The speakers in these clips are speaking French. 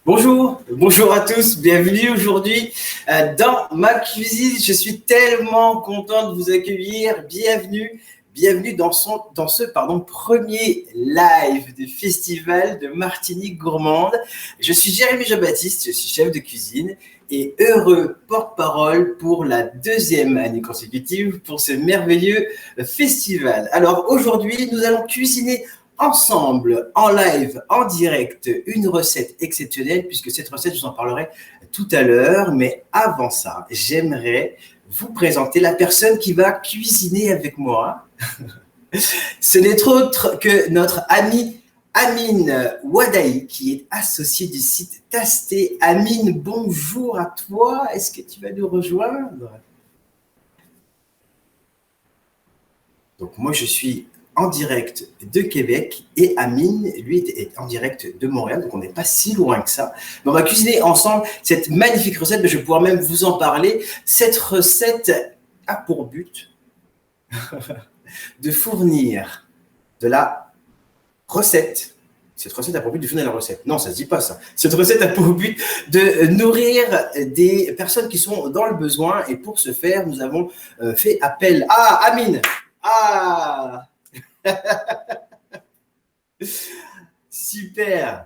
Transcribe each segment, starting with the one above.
Bonjour à tous, bienvenue aujourd'hui dans ma cuisine. Je suis tellement content de vous accueillir. Bienvenue dans ce premier live du festival de Martinique Gourmande. Je suis Jérémy Jean-Baptiste, je suis chef de cuisine et heureux porte-parole pour la deuxième année consécutive pour ce merveilleux festival. Alors aujourd'hui, nous allons cuisiner ensemble, en live, en direct, une recette exceptionnelle, puisque cette recette, je vous en parlerai tout à l'heure. Mais avant ça, j'aimerais vous présenter la personne qui va cuisiner avec moi. Ce n'est autre que notre ami Amine Wadaï, qui est associé du site Tasté. Amine, bonjour à toi. Est-ce que tu vas nous rejoindre? Donc moi, je suis en direct de Québec et Amine, lui, est en direct de Montréal, donc on n'est pas si loin que ça. Mais on va cuisiner ensemble cette magnifique recette, mais je vais pouvoir même vous en parler. Cette recette a pour but de fournir de la recette. Cette recette a pour but de fournir la recette. Non, ça ne se dit pas ça. Cette recette a pour but de nourrir des personnes qui sont dans le besoin. Et pour ce faire, nous avons fait appel à Amine. Ah super.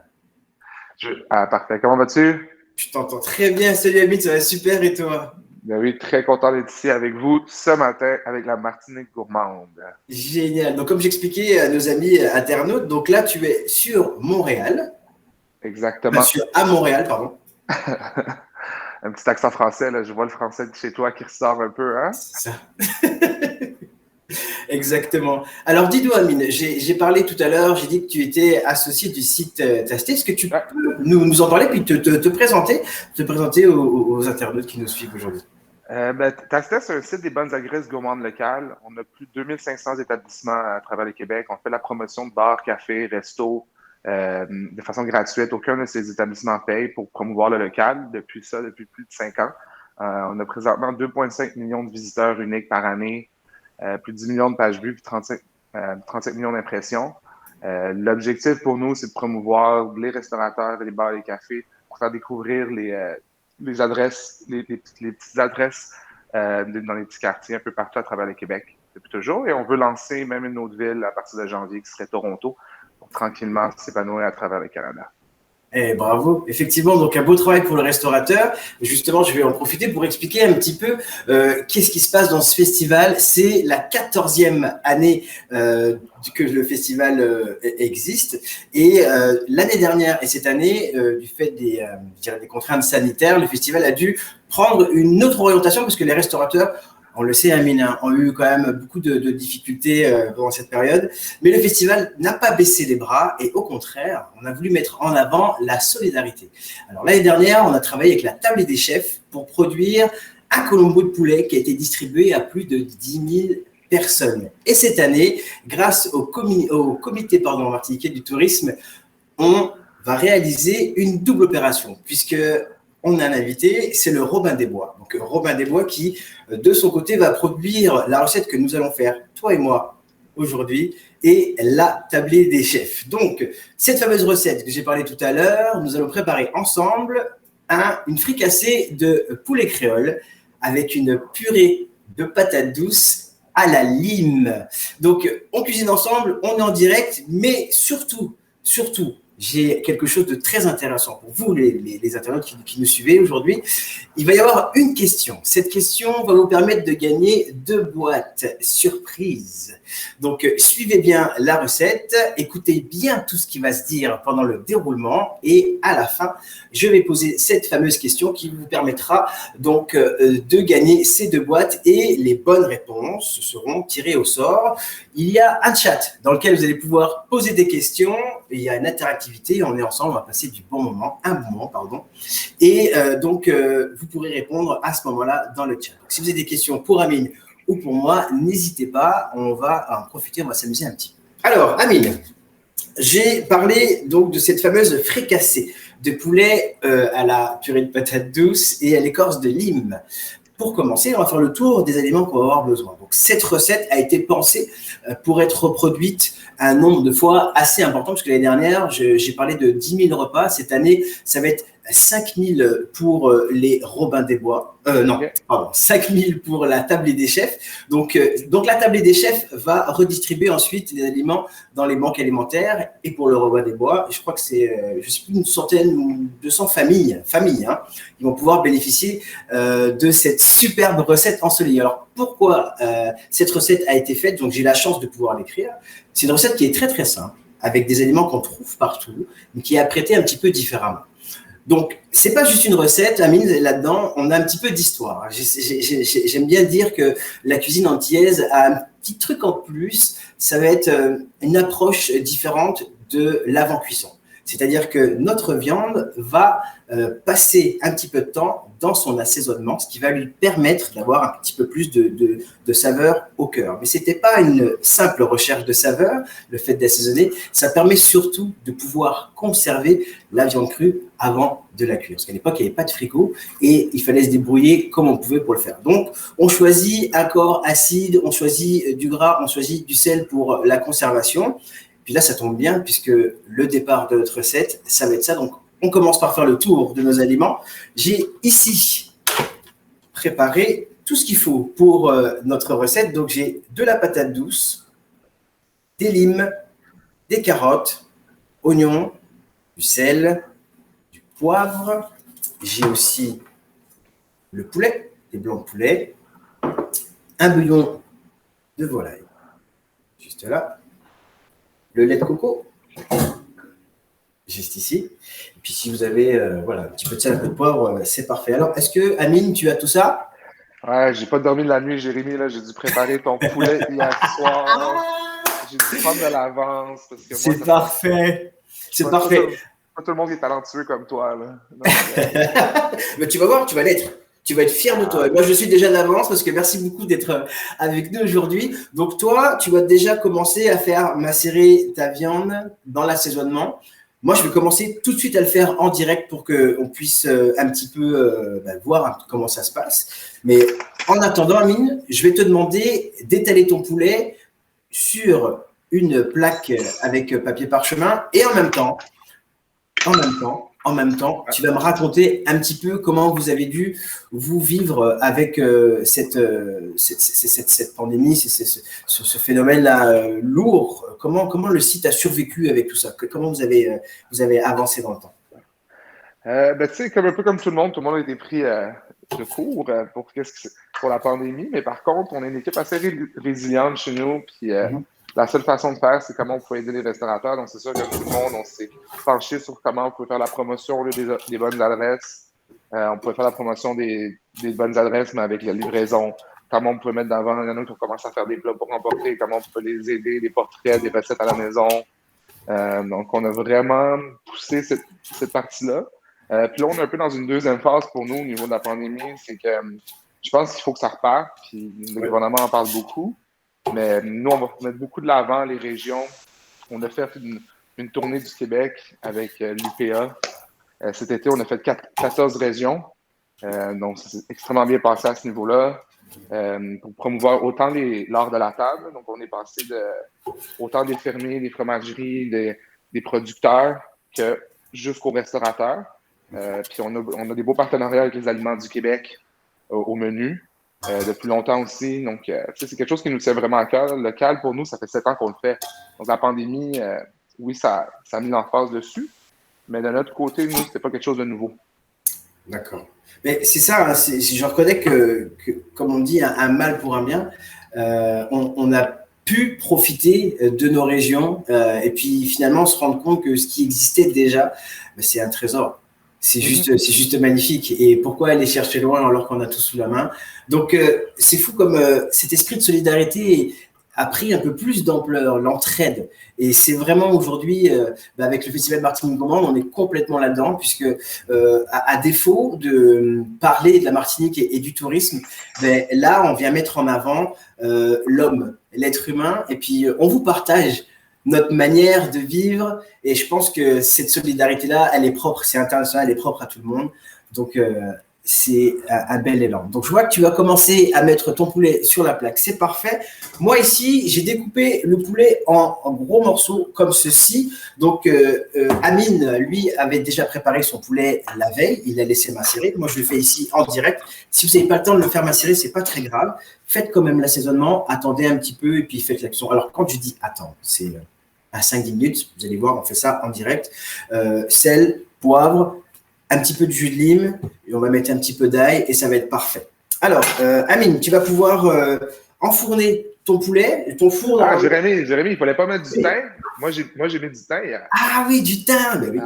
Parfait. Comment vas-tu? Je t'entends très bien. Salut Amine, ça va super et toi? Ben oui, très content d'être ici avec vous ce matin avec la Martinique Gourmande. Génial. Donc comme j'expliquais à nos amis internautes, donc là tu es sur Montréal. Exactement. À Montréal, pardon. Un petit accent français, là. Je vois le français de chez toi qui ressort un peu, hein? C'est ça. Exactement. Alors, dis-nous, Amine, j'ai parlé tout à l'heure, j'ai dit que tu étais associé du site Tasté. Est-ce que tu peux nous en parler puis te présenter aux internautes qui nous suivent aujourd'hui? Tasté, c'est un site des bonnes adresses gourmandes locales. On a plus de 2500 établissements à travers le Québec. On fait la promotion de bars, cafés, restos de façon gratuite. Aucun de ces établissements paye pour promouvoir le local depuis plus de 5 ans. On a présentement 2,5 millions de visiteurs uniques par année. Plus de 10 millions de pages vues, puis 35 millions d'impressions. L'objectif pour nous, c'est de promouvoir les restaurateurs, les bars, les cafés, pour faire découvrir les adresses, les petites adresses dans les petits quartiers un peu partout à travers le Québec depuis toujours. Et on veut lancer même une autre ville à partir de janvier, qui serait Toronto, pour tranquillement s'épanouir à travers le Canada. Eh, bravo, effectivement, donc un beau travail pour le restaurateur. Justement, je vais en profiter pour expliquer un petit peu qu'est-ce qui se passe dans ce festival. C'est la 14e année que le festival existe. Et l'année dernière et cette année, du fait des contraintes sanitaires, le festival a dû prendre une autre orientation parce que les restaurateurs, on le sait, Amine, ont eu quand même beaucoup de difficultés pendant cette période. Mais le festival n'a pas baissé les bras et au contraire, on a voulu mettre en avant la solidarité. Alors l'année dernière, on a travaillé avec la table des chefs pour produire un colombo de poulet qui a été distribué à plus de 10 000 personnes. Et cette année, grâce au comité martiniquais du tourisme, on va réaliser une double opération puisque on a un invité, c'est le Robin des Bois. Donc Robin des Bois qui, de son côté, va produire la recette que nous allons faire, toi et moi, aujourd'hui, et la tablée des chefs. Donc, cette fameuse recette que j'ai parlé tout à l'heure, nous allons préparer ensemble une fricassée de poulet créole avec une purée de patates douces à la lime. Donc, on cuisine ensemble, on est en direct, mais surtout, j'ai quelque chose de très intéressant pour vous, les internautes qui nous suivez aujourd'hui. Il va y avoir une question. Cette question va vous permettre de gagner 2 boîtes surprises. Donc, suivez bien la recette, écoutez bien tout ce qui va se dire pendant le déroulement et à la fin, je vais poser cette fameuse question qui vous permettra donc de gagner ces 2 boîtes et les bonnes réponses seront tirées au sort. Il y a un chat dans lequel vous allez pouvoir poser des questions. Il y a une interactivité. On est ensemble, on va passer un bon moment. Et donc, vous pourrez répondre à ce moment-là dans le chat. Donc, si vous avez des questions pour Amine ou pour moi, n'hésitez pas. On va en profiter, on va s'amuser un petit peu. Alors, Amine, j'ai parlé donc de cette fameuse fricassée de poulet à la purée de patates douces et à l'écorce de lime. pour commencer, on va faire le tour des aliments qu'on va avoir besoin. Donc, cette recette a été pensée pour être reproduite un nombre de fois assez important, parce que l'année dernière, j'ai parlé de 10 000 repas. Cette année, ça va être 5 000 pour les Robins des Bois. Non, pardon, 5 000 pour la tablée des chefs. Donc la tablée des chefs va redistribuer ensuite les aliments dans les banques alimentaires. Et pour le Robin des Bois, je crois que c'est, je sais plus, une centaine ou 200 familles, hein, qui vont pouvoir bénéficier de cette superbe recette ensoleillée. Alors, pourquoi cette recette a été faite? Donc, j'ai la chance de pouvoir l'écrire. C'est une recette qui est très, très simple, avec des aliments qu'on trouve partout, mais qui est apprêtée un petit peu différemment. Donc, c'est pas juste une recette, Amine, là-dedans, on a un petit peu d'histoire. J'aime bien dire que la cuisine antillaise a un petit truc en plus, ça va être une approche différente de l'avant-cuisson. C'est-à-dire que notre viande va passer un petit peu de temps dans son assaisonnement, ce qui va lui permettre d'avoir un petit peu plus de saveur au cœur. Mais ce n'était pas une simple recherche de saveur, le fait d'assaisonner, ça permet surtout de pouvoir conserver la viande crue avant de la cuire. Parce qu'à l'époque, il n'y avait pas de frigo et il fallait se débrouiller comme on pouvait pour le faire. Donc, on choisit un corps acide, on choisit du gras, on choisit du sel pour la conservation. Puis là, ça tombe bien puisque le départ de notre recette, ça va être ça. Donc, on commence par faire le tour de nos aliments. J'ai ici préparé tout ce qu'il faut pour notre recette. Donc, j'ai de la patate douce, des limes, des carottes, oignons, du sel, du poivre. J'ai aussi le poulet, des blancs de poulet, un bouillon de volaille, juste là. Le lait de coco, juste ici. Et puis, si vous avez voilà, un petit peu de sel, un peu de poivre, c'est parfait. Alors, est-ce que, Amine, tu as tout ça? Ouais, j'ai pas dormi de la nuit, Jérémy. Là, j'ai dû préparer ton poulet hier soir. J'ai dû prendre de l'avance. C'est parfait. C'est parfait. Pas tout le monde est talentueux comme toi. Là. Donc, mais tu vas voir, tu vas l'être. Tu vas être fier de toi. Et moi, je suis déjà d'avance parce que merci beaucoup d'être avec nous aujourd'hui. Donc, toi, tu vas déjà commencer à faire macérer ta viande dans l'assaisonnement. Moi, je vais commencer tout de suite à le faire en direct pour qu'on puisse un petit peu voir comment ça se passe. Mais en attendant, Amine, je vais te demander d'étaler ton poulet sur une plaque avec papier parchemin et en même temps, tu vas me raconter un petit peu comment vous avez dû vous vivre avec cette pandémie, ce phénomène-là lourd. Comment le site a survécu avec tout ça? Comment vous avez avancé dans le temps? Tu sais, un peu comme tout le monde a été pris de court pour la pandémie. Mais par contre, on est une équipe assez résiliente chez nous. Puis la seule façon de faire, c'est comment on peut aider les restaurateurs. Donc, c'est sûr que tout le monde, on s'est penché sur comment on peut faire la promotion au lieu des bonnes adresses. On peut faire la promotion des bonnes adresses, mais avec la livraison. Comment on peut mettre d'avant. Il y en a qui ont commencé à faire des plats pour emporter. Comment on peut les aider, des portraits, des recettes à la maison. Donc, on a vraiment poussé cette partie-là. Puis là, on est un peu dans une deuxième phase pour nous au niveau de la pandémie. C'est que je pense qu'il faut que ça reparte. Puis le gouvernement en parle beaucoup. Mais nous, on va mettre beaucoup de l'avant les régions. On a fait une tournée du Québec avec l'UPA. Cet été, on a fait 14 régions. Donc, c'est extrêmement bien passé à ce niveau-là. Pour promouvoir autant l'art de la table. Donc, on est passé autant des fermiers, des fromageries, des producteurs que jusqu'aux restaurateurs. Puis, on a des beaux partenariats avec les Aliments du Québec au menu. Depuis longtemps aussi. Donc, c'est quelque chose qui nous tient vraiment à cœur. Le local, pour nous, ça fait 7 ans qu'on le fait. Donc, la pandémie, oui, ça a mis l'emphase dessus. Mais de notre côté, nous, c'était pas quelque chose de nouveau. D'accord. Mais c'est ça, hein, je reconnais que, comme on dit, un mal pour un bien. On a pu profiter de nos régions et puis finalement se rendre compte que ce qui existait déjà, c'est un trésor. C'est juste magnifique. Et pourquoi aller chercher loin alors qu'on a tout sous la main? Donc, c'est fou comme cet esprit de solidarité a pris un peu plus d'ampleur, l'entraide. Et c'est vraiment aujourd'hui, avec le Festival Martinique Gourmande, on est complètement là-dedans, puisque à défaut de parler de la Martinique et du tourisme, là, on vient mettre en avant l'homme, l'être humain, et puis on vous partage notre manière de vivre. Et je pense que cette solidarité-là, elle est propre, c'est international, elle est propre à tout le monde. Donc, c'est un bel élan. Donc, je vois que tu vas commencer à mettre ton poulet sur la plaque. C'est parfait. Moi, ici, j'ai découpé le poulet en gros morceaux comme ceci. Donc, Amine, lui, avait déjà préparé son poulet la veille. Il l'a laissé macérer. Moi, je le fais ici en direct. Si vous n'avez pas le temps de le faire macérer, ce n'est pas très grave. Faites quand même l'assaisonnement. Attendez un petit peu et puis faites la cuisson. Alors, quand je dis attends, c'est à 5-10 minutes. Vous allez voir, on fait ça en direct. Sel, poivre, un petit peu de jus de lime et on va mettre un petit peu d'ail et ça va être parfait. Alors, Amine, tu vas pouvoir enfourner ton poulet, ton four. Ah, Jérémy, il ne fallait pas mettre du thym. Moi, j'ai mis du thym. Ah oui, du thym. Ben oui,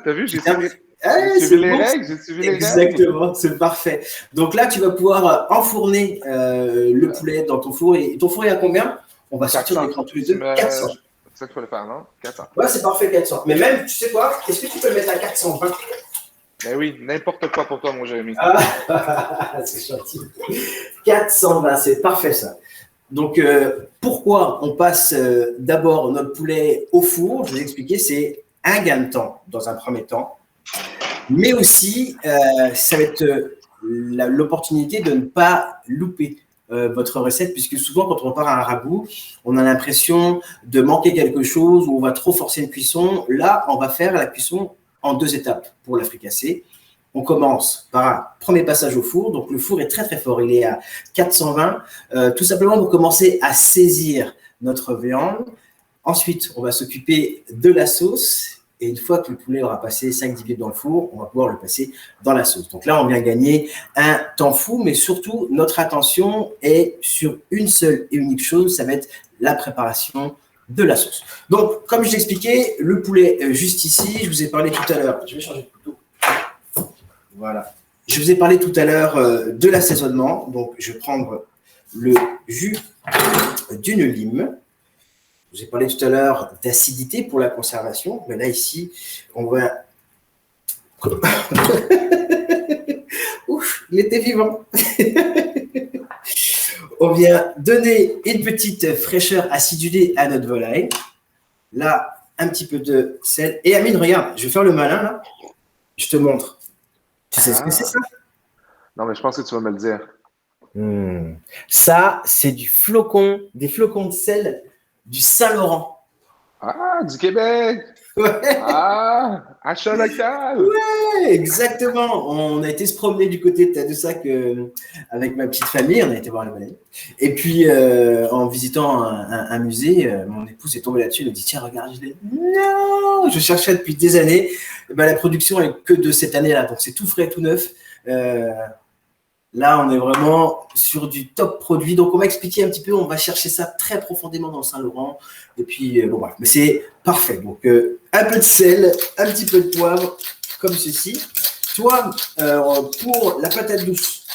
t'as vu, j'ai suivi les règles. Exactement, c'est parfait. Donc là, tu vas pouvoir enfourner le poulet dans ton four. Et ton four est à combien? On va sortir l'écran tous les deux. 400. C'est ça qu'il faut le faire, non? 400. Ouais, c'est parfait, 400. Mais même, tu sais quoi? Est-ce que tu peux le mettre à 420? Ben oui, n'importe quoi pour toi, mon Jérémy. C'est gentil. 420, c'est parfait ça. Donc, pourquoi on passe d'abord notre poulet au four? Je vais vous expliquer, c'est un gain de temps dans un premier temps, mais aussi, ça va être l'opportunité de ne pas louper votre recette, puisque souvent, quand on prépare un ragoût, on a l'impression de manquer quelque chose ou on va trop forcer une cuisson. Là, on va faire la cuisson en 2 étapes pour la fricassée. On commence par un premier passage au four. Donc, le four est très, très fort. Il est à 420. Tout simplement pour commencer à saisir notre viande. Ensuite, on va s'occuper de la sauce. Et une fois que le poulet aura passé 5-10 minutes dans le four, on va pouvoir le passer dans la sauce. Donc là, on vient gagner un temps fou. Mais surtout, notre attention est sur une seule et unique chose. Ça va être la préparation de la sauce. Donc, comme je l'expliquais, le poulet juste ici, je vous ai parlé tout à l'heure. Je vais changer de couteau. Voilà. Je vous ai parlé tout à l'heure de l'assaisonnement. Donc, je vais prendre le jus d'une lime. Je vous ai parlé tout à l'heure d'acidité pour la conservation. Mais là, ici, on va... Ouf, il était vivant. On vient donner une petite fraîcheur acidulée à notre volaille. Là, un petit peu de sel. Et Amine, regarde, je vais faire le malin, là. Je te montre. Tu sais ce que c'est, ça? Non, mais je pense que tu vas me le dire. Ça, c'est des flocons de sel du Saint-Laurent. Ah, du Québec! Ouais. Ah, achat local! Ouais, exactement. On a été se promener du côté de Tadoussac avec ma petite famille. On a été voir les baleines. Et puis, en visitant un musée, mon épouse est tombée là-dessus. Elle a dit, tiens, regarde, je l'ai. Non, je cherchais depuis des années. Ben, la production est que de cette année-là. Donc, c'est tout frais, tout neuf. Là, on est vraiment sur du top produit. Donc, on va expliquer un petit peu. On va chercher ça très profondément dans le Saint-Laurent. Et puis, bon, bref. Mais c'est parfait. Donc, un peu de sel, un petit peu de poivre, comme ceci. Toi, pour la patate douce,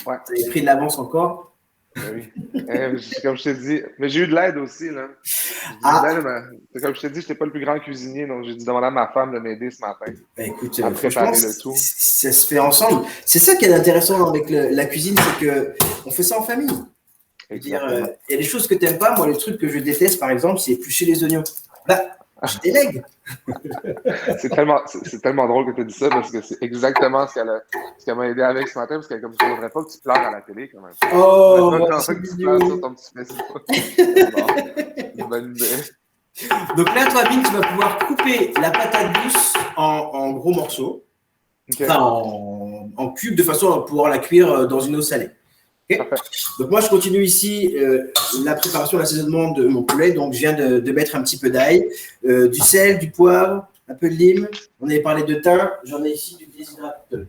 ouais. Tu avais pris de l'avance encore? Oui. Comme je t'ai dit, mais j'ai eu de l'aide aussi. Là. Comme je t'ai dit, je n'étais pas le plus grand cuisinier, donc j'ai dû demander à ma femme de m'aider ce matin. Ben écoute, à préparer le tout. Ça se fait ensemble. C'est ça qui est intéressant avec la cuisine, c'est qu'on fait ça en famille. Il y a des choses que tu n'aimes pas. Moi, les trucs que je déteste, par exemple, c'est éplucher les oignons. Là, je délègue. C'est tellement drôle que tu as dit ça parce que c'est exactement ce qu'elle m'a aidé avec ce matin parce qu'elle comme je ne voudrais pas que tu pleures à la télé quand même. Oh, c'est que tu pleures sur ton petit Facebook. Bon, bonne idée. Donc là, toi, Amine, tu vas pouvoir couper la patate douce en gros morceaux, okay. Enfin en cubes, de façon à pouvoir la cuire dans une eau salée. Okay. Donc moi, je continue ici la préparation, l'assaisonnement de mon poulet. Donc, je viens de mettre un petit peu d'ail, du sel, du poivre, un peu de lime. On avait parlé de thym. J'en ai ici du déshydraté.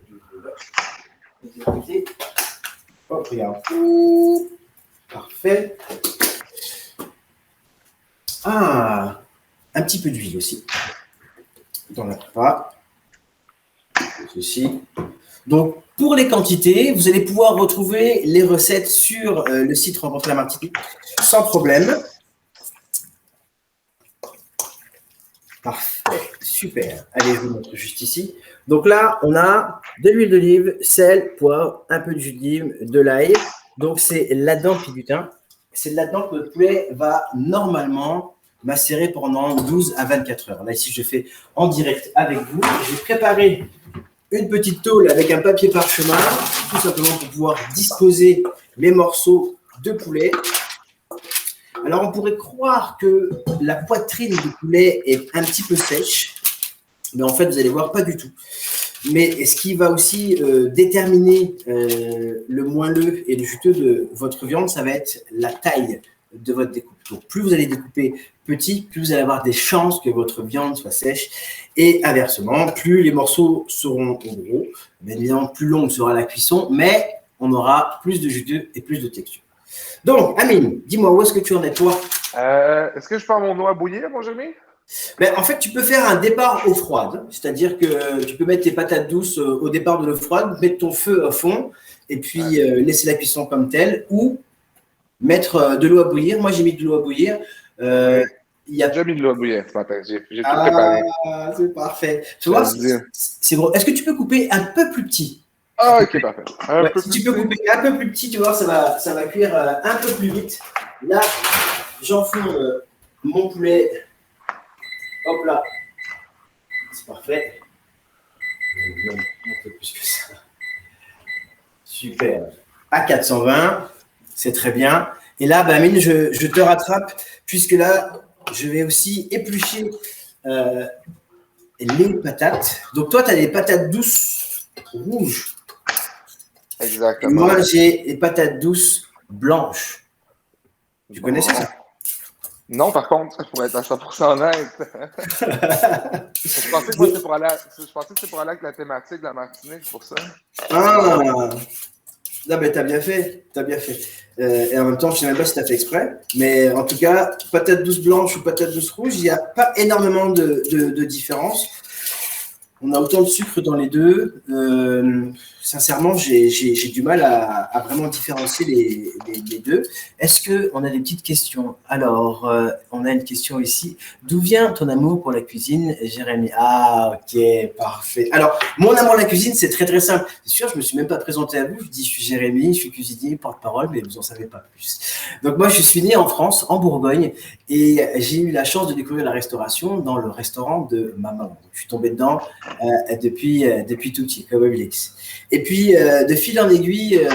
Hop, regarde. Parfait. Ah, un petit peu d'huile aussi. Dans la pas. Ceci. Donc, pour les quantités, vous allez pouvoir retrouver les recettes sur le site Rencontrer la Martinique sans problème. Parfait, super. Allez, je vous montre juste ici. Donc là, on a de l'huile d'olive, sel, poivre, un peu de jus de lime, de l'ail. Donc, c'est là-dedans, puis du thym. C'est là-dedans que le poulet va normalement macérer pendant 12 à 24 heures. Là, ici, je fais en direct avec vous. J'ai préparé une petite tôle avec un papier parchemin, tout simplement pour pouvoir disposer mes morceaux de poulet. Alors, on pourrait croire que la poitrine du poulet est un petit peu sèche, mais en fait, vous allez voir, pas du tout. Mais ce qui va aussi déterminer le moelleux et le juteux de votre viande, ça va être la taille de votre découpe. Donc, plus vous allez découper petit, plus vous allez avoir des chances que votre viande soit sèche. Et inversement, plus les morceaux seront gros, bien évidemment, plus longue sera la cuisson, mais on aura plus de juteux et plus de texture. Donc, Amine, dis-moi, où est-ce que tu en es, toi? Est-ce que je pars mon eau à bouillir, mon Jérémy? Ben, en fait, tu peux faire un départ eau froide, c'est-à-dire que tu peux mettre tes patates douces au départ de l'eau froide, mettre ton feu à fond et puis laisser la cuisson comme telle, ou mettre de l'eau à bouillir. Moi, j'ai mis de l'eau à bouillir. J'ai déjà mis de l'eau à bouillir ce matin. J'ai tout préparé. C'est parfait. Tu vois, c'est gros. Est-ce que tu peux couper un peu plus petit? Ah, ok, parfait. Si tu peux couper un peu plus petit, tu vois, ça va cuire un peu plus vite. Là, j'enfourne mon poulet. Hop là. C'est parfait. Un peu plus que ça. Super. À 420, c'est très bien. Et là, ben, Amine, je te rattrape, puisque là, je vais aussi éplucher les patates. Donc, toi, tu as des patates douces rouges. Exactement. Et moi, j'ai les patates douces blanches. Tu connaissais ça? Non, par contre, pour être à 100% honnête. Je pensais que c'était pour aller avec la thématique de la Martinique, pour ça. Ah, là, ben, t'as bien fait. T'as bien fait. Et en même temps, je ne sais même pas si tu as fait exprès. Mais en tout cas, patate douce blanche ou patate douce rouge, il n'y a pas énormément de différence. On a autant de sucre dans les deux. Sincèrement, j'ai du mal à vraiment différencier les deux. Est-ce qu'on a des petites questions? Alors, on a une question ici. D'où vient ton amour pour la cuisine, Jérémy? Ah, ok, parfait. Alors, mon amour pour la cuisine, c'est très, très simple. C'est sûr, je ne me suis même pas présenté à vous. Je dis, je suis Jérémy, je suis cuisinier, porte-parole, mais vous n'en savez pas plus. Donc, moi, je suis né en France, en Bourgogne, et j'ai eu la chance de découvrir la restauration dans le restaurant de ma maman. Donc, je suis tombé dedans depuis tout petit, comme Obélix. Et puis, de fil en aiguille,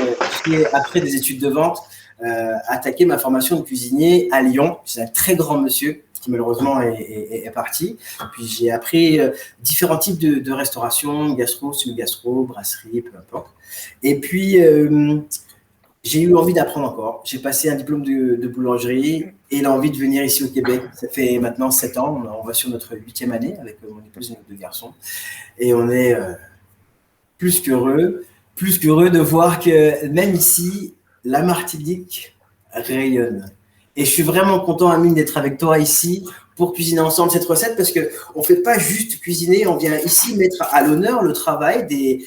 j'ai, après des études de vente, attaqué ma formation de cuisinier à Lyon. C'est un très grand monsieur qui malheureusement est parti. Puis j'ai appris différents types de restauration, gastro, semi-gastro, brasserie, peu importe. Et puis, j'ai eu envie d'apprendre encore. J'ai passé un diplôme de boulangerie et l'envie de venir ici au Québec. Ça fait maintenant 7 ans. On va sur notre 8e année avec mon épouse et nos 2 garçons. Et on est plus qu'heureux de voir que même ici, la Martinique rayonne. Et je suis vraiment content, Amine, d'être avec toi ici pour cuisiner ensemble cette recette parce qu'on ne fait pas juste cuisiner, on vient ici mettre à l'honneur le travail des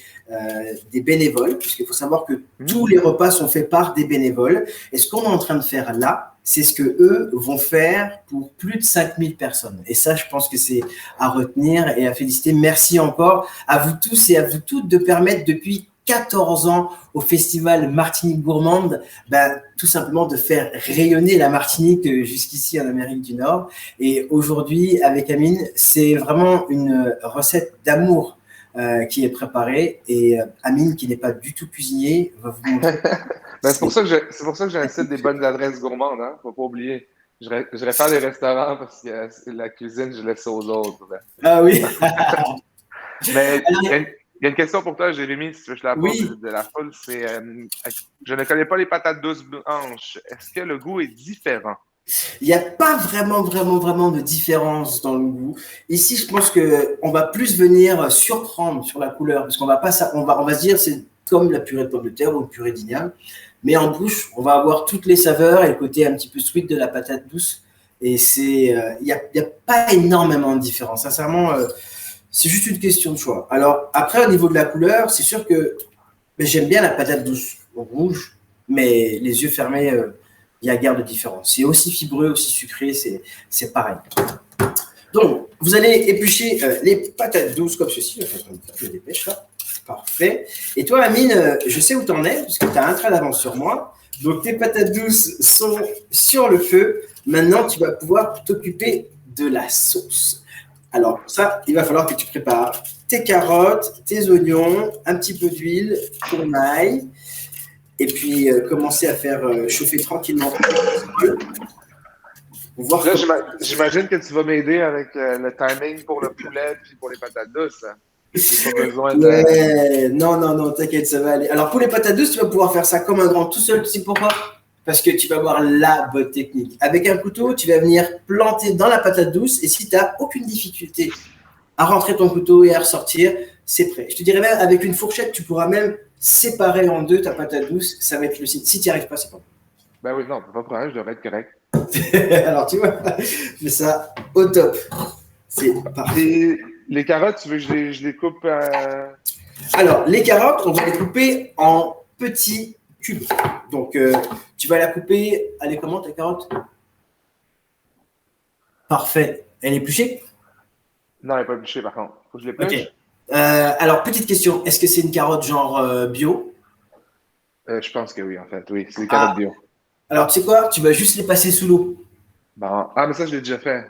bénévoles, puisqu'il faut savoir que tous les repas sont faits par des bénévoles. Et ce qu'on est en train de faire là, c'est ce qu'eux vont faire pour plus de 5000 personnes. Et ça, je pense que c'est à retenir et à féliciter. Merci encore à vous tous et à vous toutes de permettre depuis 14 ans au festival Martinique Gourmande, tout simplement de faire rayonner la Martinique jusqu'ici en Amérique du Nord. Et aujourd'hui, avec Amine, c'est vraiment une recette d'amour qui est préparée. Et Amine, qui n'est pas du tout cuisinier, va vous montrer. C'est pour ça que j'incite des bonnes adresses gourmandes, hein? Faut pas oublier. Je réfère les restaurants parce que la cuisine, je laisse aux autres. Ah oui. Mais il y a une question pour toi, Jérémy, si tu veux que je la pose de la foule. C'est je ne connais pas les patates douces blanches. Est-ce que le goût est différent? Il n'y a pas vraiment de différence dans le goût. Ici, je pense qu'on va plus venir surprendre sur la couleur parce qu'on va pas, on va se dire c'est comme la purée de pommes de terre ou une purée d'igname. Mais en bouche, on va avoir toutes les saveurs et le côté un petit peu sweet de la patate douce. Et il n'y a pas énormément de différence. Sincèrement, c'est juste une question de choix. Alors, après, au niveau de la couleur, c'est sûr que j'aime bien la patate douce rouge, mais les yeux fermés, il y a guère de différence. C'est aussi fibreux, aussi sucré, c'est pareil. Donc, vous allez éplucher les patates douces comme ceci. Je dépêche là. Parfait. Et toi, Amine, je sais où tu en es, parce que tu as un train d'avance sur moi. Donc, tes patates douces sont sur le feu. Maintenant, tu vas pouvoir t'occuper de la sauce. Alors, ça, il va falloir que tu prépares tes carottes, tes oignons, un petit peu d'huile, ton ail, et puis commencer à faire chauffer tranquillement pour voir Là, comment... j'imagine que tu vas m'aider avec le timing pour le poulet puis pour les patates douces. Hein. J'ai pas besoin de. Ouais, non, t'inquiète, ça va aller. Alors, pour les patates douces, tu vas pouvoir faire ça comme un grand tout seul, tu sais pourquoi? Parce que tu vas avoir la bonne technique. Avec un couteau, tu vas venir planter dans la patate douce et si tu n'as aucune difficulté à rentrer ton couteau et à ressortir, c'est prêt. Je te dirais même, avec une fourchette, tu pourras même séparer en deux ta patate douce. Ça va être le signe. Si tu n'y arrives pas, c'est pas Ben oui, non, pas de problème, je devrais être correct. Alors, tu vois, je fais ça au top. C'est parfait. Les carottes, tu veux que je les coupe Alors, les carottes, on va les couper en petits cubes. Donc, tu vas la couper. Allez, comment ta carotte? Parfait. Elle est épluchée? Non, elle n'est pas épluchée, par contre. Faut que je l'épluche? Ok. Alors, petite question. Est-ce que c'est une carotte genre bio? Je pense que oui, en fait. Oui, c'est des carottes bio. Alors, tu sais quoi? Tu vas juste les passer sous l'eau. Bon. Ah, mais ça, je l'ai déjà fait.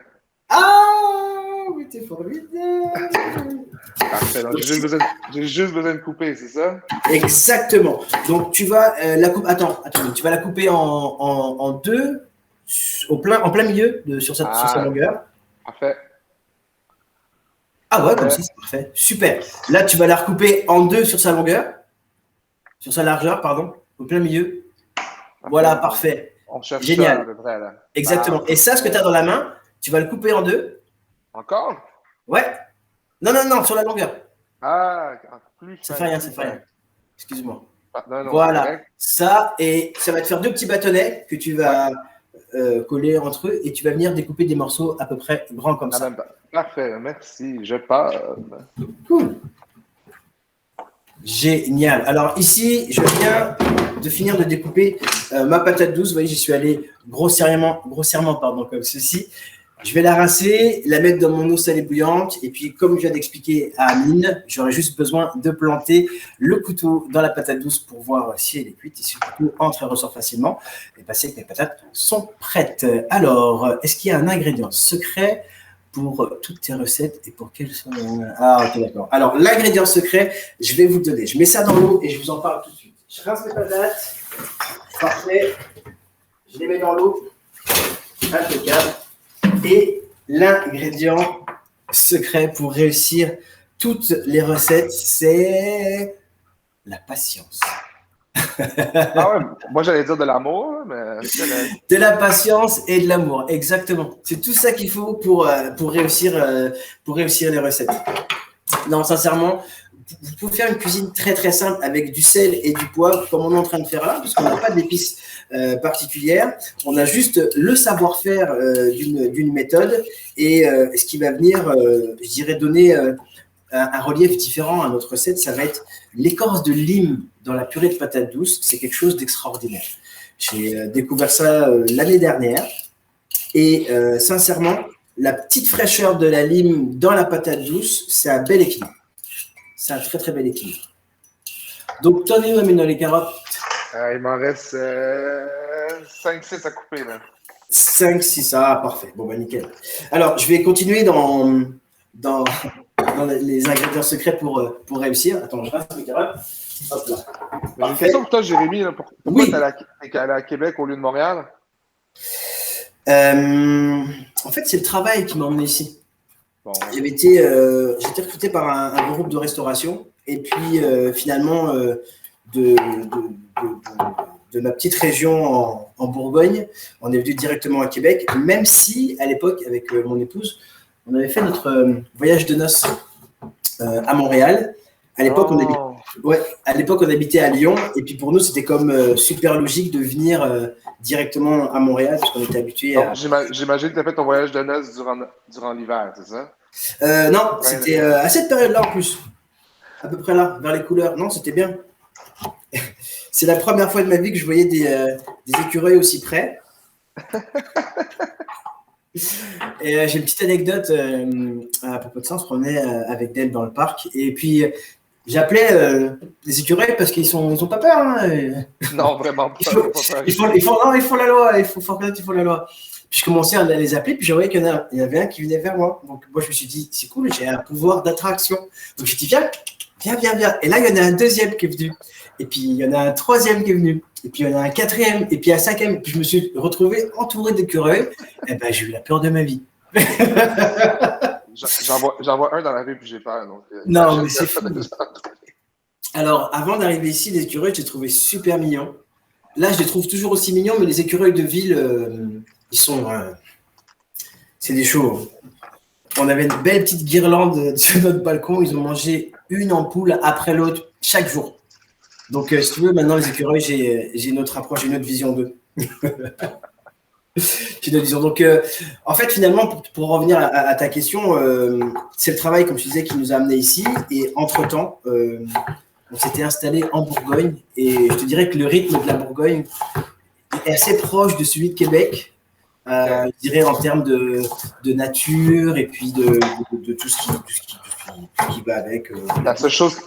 Ah, mais t'es formidable! Parfait. Donc, j'ai juste besoin de couper, c'est ça? Exactement. Donc, tu vas la couper. Attends, tu vas la couper en deux, en plein milieu sur sa longueur. Parfait. Ah ouais, comme ça, c'est parfait. Super. Là, tu vas la recouper en deux sur sa longueur, sur sa largeur, pardon, au plein milieu. Parfait. Voilà, parfait. On cherche génial. Ça à peu près, là. Exactement. Et ça, ce que tu as dans la main, tu vas le couper en deux. Encore? Ouais. Non, sur la longueur. Ah, plus. Ça fait rien. Excuse-moi. Non, voilà. Ça, et ça va te faire deux petits bâtonnets que tu vas coller entre eux et tu vas venir découper des morceaux à peu près grands comme ça. Parfait, merci. Je pars. Cool. Génial. Alors ici, je viens de finir de découper ma patate douce. Vous voyez, j'y suis allé grossièrement comme ceci. Je vais la rincer, la mettre dans mon eau salée bouillante et puis comme je viens d'expliquer à Amine, j'aurai juste besoin de planter le couteau dans la patate douce pour voir si elle est cuite et si le couteau entre et ressort facilement. Et passer que mes patates sont prêtes. Alors, est-ce qu'il y a un ingrédient secret pour toutes tes recettes et pour quelles sont... Ah, ok, d'accord. Alors, l'ingrédient secret, je vais vous le donner. Je mets ça dans l'eau et je vous en parle tout de suite. Je rince mes patates. Parfait. Je les mets dans l'eau. Impeccable. Et l'ingrédient secret pour réussir toutes les recettes, c'est la patience. Ah ouais, moi j'allais dire de l'amour, mais... De la patience et de l'amour, exactement. C'est tout ça qu'il faut pour réussir les recettes. Non, sincèrement, vous pouvez faire une cuisine très très simple avec du sel et du poivre, comme on est en train de faire là, parce qu'on n'a pas d'épices particulières. On a juste le savoir-faire d'une méthode et ce qui va venir, je dirais, donner un relief différent à notre recette, ça va être l'écorce de lime dans la purée de patates douces. C'est quelque chose d'extraordinaire. J'ai découvert ça l'année dernière et sincèrement, la petite fraîcheur de la lime dans la patate douce, c'est un bel équilibre. C'est un très très bel équilibre. Donc, t'en es où, Amine, dans les carottes? Il m'en reste 5-6 à couper. 5-6, ah, parfait. Bon, bah, nickel. Alors, je vais continuer dans les ingrédients secrets pour réussir. Attends, je reste mes carottes. Hop là. J'ai une question pour toi, Jérémy. Pourquoi tu es allé à Québec au lieu de Montréal? En fait, c'est le travail qui m'a emmené ici. Bon. J'avais été recruté par un groupe de restauration et puis finalement de ma petite région en Bourgogne, on est venu directement à Québec, même si à l'époque avec mon épouse, on avait fait notre voyage de noces à Montréal. À l'époque, on habitait à Lyon et puis pour nous, c'était comme super logique de venir directement à Montréal parce qu'on était habitué à… J'imagine que tu as fait ton voyage de noces durant l'hiver, c'est ça? Non, c'était à cette période-là en plus. À peu près là, vers les couleurs. Non, c'était bien. C'est la première fois de ma vie que je voyais des écureuils aussi près. Et j'ai une petite anecdote à propos de ça. On se promenait avec Del dans le parc. Et puis, J'appelais les écureuils parce qu'ils ont pas peur. Hein. Non, vraiment pas. Ils font la loi. Il faut reconnaître qu'ils font la loi. Puis je commençais à les appeler, puis je voyais qu'il y en avait un qui venait vers moi. Donc moi, je me suis dit, c'est cool, j'ai un pouvoir d'attraction. Donc je dit, viens. Et là, il y en a un deuxième qui est venu. Et puis, il y en a un troisième qui est venu. Et puis, il y en a un quatrième. Et puis, un cinquième. Puis, je me suis retrouvé entouré d'écureuils. Et ben, j'ai eu la peur de ma vie. J'en vois un dans la rue, puis j'ai peur. Donc, non, mais c'est fou. Alors, avant d'arriver ici, les écureuils, je les trouvais super mignons. Là, je les trouve toujours aussi mignons, mais les écureuils de ville, ils sont... c'est des chauds. On avait une belle petite guirlande sur notre balcon. Ils ont mangé une ampoule après l'autre chaque jour. Donc, si tu veux, maintenant, les écureuils, j'ai une autre approche, j'ai une autre vision d'eux. Donc, en fait, finalement, pour revenir à ta question, c'est le travail, comme je disais, qui nous a amenés ici. Et entre-temps, on s'était installé en Bourgogne. Et je te dirais que le rythme de la Bourgogne est assez proche de celui de Québec. Je dirais en termes de nature et puis de tout ce qui va avec. La seule chose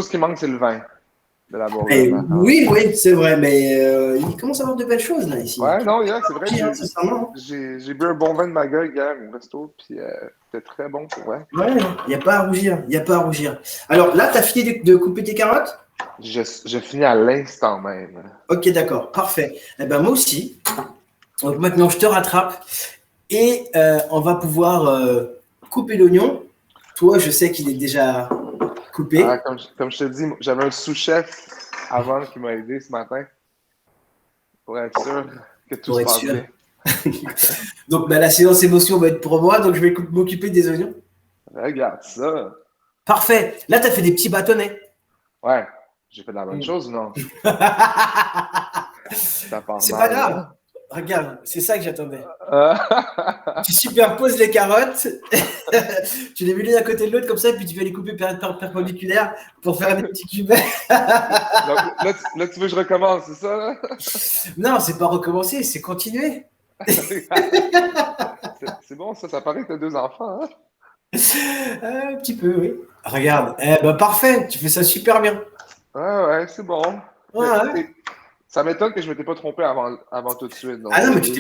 qui manque, c'est le vin de la Bourgogne. Oui, c'est vrai, mais il commence à avoir de belles choses là ici. Ouais, non, c'est vrai. J'ai bu un bon vin de ma gueule hier au resto, puis c'était très bon pour vrai. Ouais, il n'y a pas à rougir. Alors là, tu as fini de couper tes carottes? Je finis à l'instant même. Ok, d'accord, parfait. Eh ben, moi aussi. Donc maintenant, je te rattrape et on va pouvoir couper l'oignon. Toi, je sais qu'il est déjà coupé. Ah, comme je te dis, j'avais un sous-chef avant qui m'a aidé ce matin pour être sûr que tout se passe bien. Donc, la séance émotion va être pour moi, donc je vais m'occuper des oignons. Regarde ça. Parfait. Là, tu as fait des petits bâtonnets. Ouais, j'ai fait de la bonne chose ou non? C'est pas grave. Regarde, c'est ça que j'attendais. Tu superposes les carottes, tu les mets l'une à côté de l'autre comme ça, puis tu vas les couper perpendiculaires pour faire des petits cubes. Là, tu veux que je recommence, c'est ça? Là? Non, c'est pas recommencer, c'est continuer. C'est bon, ça paraît que tu as 2 enfants. Hein? Un petit peu, oui. Regarde, parfait, tu fais ça super bien. Ouais, c'est bon. Ouais. Ça m'étonne que je ne m'étais pas trompé avant tout de suite. Donc, non, mais tu t'es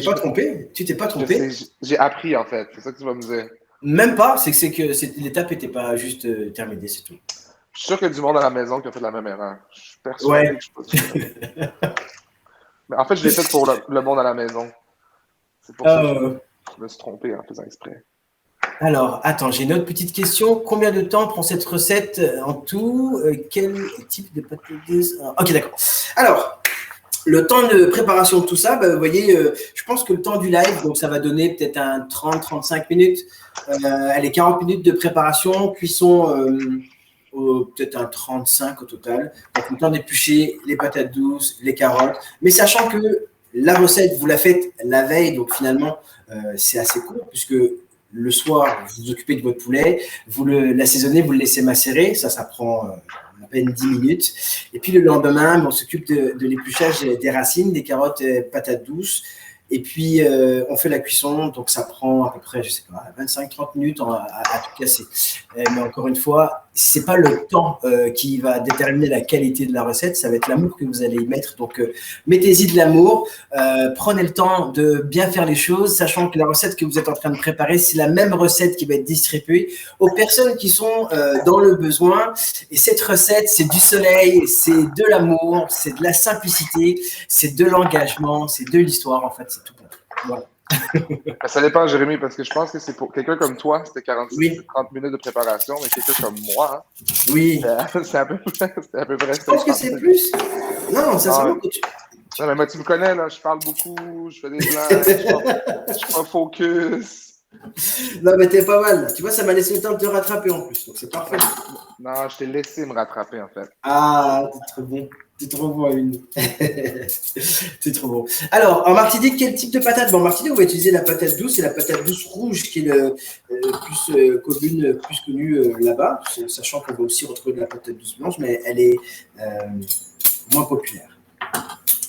pas trompé. J'ai appris, en fait. C'est ça que tu vas me dire. Même pas, c'est que l'étape n'était pas juste terminée, c'est tout. Je suis sûr qu'il y a du monde à la maison qui a fait la même erreur. Je suis persuadé que je suis pas sûr. Mais en fait, je l'ai fait pour le monde à la maison. C'est pour ça que je me suis trompé en faisant exprès. Alors, attends, j'ai une autre petite question. Combien de temps prend cette recette en tout? Quel type de pâte? Ok, d'accord. Alors, le temps de préparation de tout ça, vous voyez, je pense que le temps du live, donc ça va donner peut-être un 30-35 minutes. Allez, 40 minutes de préparation, cuisson, peut-être un 35 au total. Donc, le temps d'éplucher les patates douces, les carottes. Mais sachant que la recette, vous la faites la veille, donc finalement, c'est assez court, puisque le soir, vous vous occupez de votre poulet, vous l'assaisonnez, vous le laissez macérer, ça prend à peine 10 minutes. Et puis le lendemain, on s'occupe de l'épluchage des racines, des carottes et patates douces. Et puis, on fait la cuisson, donc ça prend à peu près, je sais pas, 25-30 minutes à tout casser. Mais encore une fois, c'est pas le temps qui va déterminer la qualité de la recette, ça va être l'amour que vous allez y mettre. Donc, mettez-y de l'amour, prenez le temps de bien faire les choses, sachant que la recette que vous êtes en train de préparer, c'est la même recette qui va être distribuée aux personnes qui sont dans le besoin. Et cette recette, c'est du soleil, c'est de l'amour, c'est de la simplicité, c'est de l'engagement, c'est de l'histoire, en fait, c'est tout. Voilà. Ça dépend, Jérémy, parce que je pense que c'est pour quelqu'un comme toi, c'était 30 minutes de préparation, mais quelqu'un comme moi, oui. C'est à peu près. Je pense que c'est plus. Non, ça c'est bon. Non, mais moi, tu me connais, là, je parle beaucoup, je fais des blagues, je suis pas focus. Non, mais t'es pas mal. Tu vois, ça m'a laissé le temps de te rattraper en plus, donc c'est parfait. Non, je t'ai laissé me rattraper, en fait. Ah, t'es trop bon. T'es trop bon à une. C'est trop bon. Alors, en Martinique, quel type de patate? Bon, en Martinique, on va utiliser la patate douce. C'est la patate douce rouge qui est le plus connue là-bas, sachant qu'on va aussi retrouver de la patate douce blanche, mais elle est moins populaire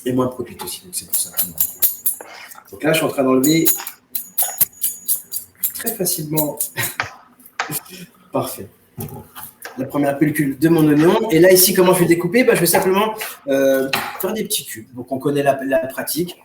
et moins produite aussi. Donc, c'est pour ça. Donc là, je suis en train d'enlever très facilement. Parfait. la première pellicule de mon oignon. Et là, ici, comment je vais découper? Je vais simplement faire des petits cubes. Donc, on connaît la pratique.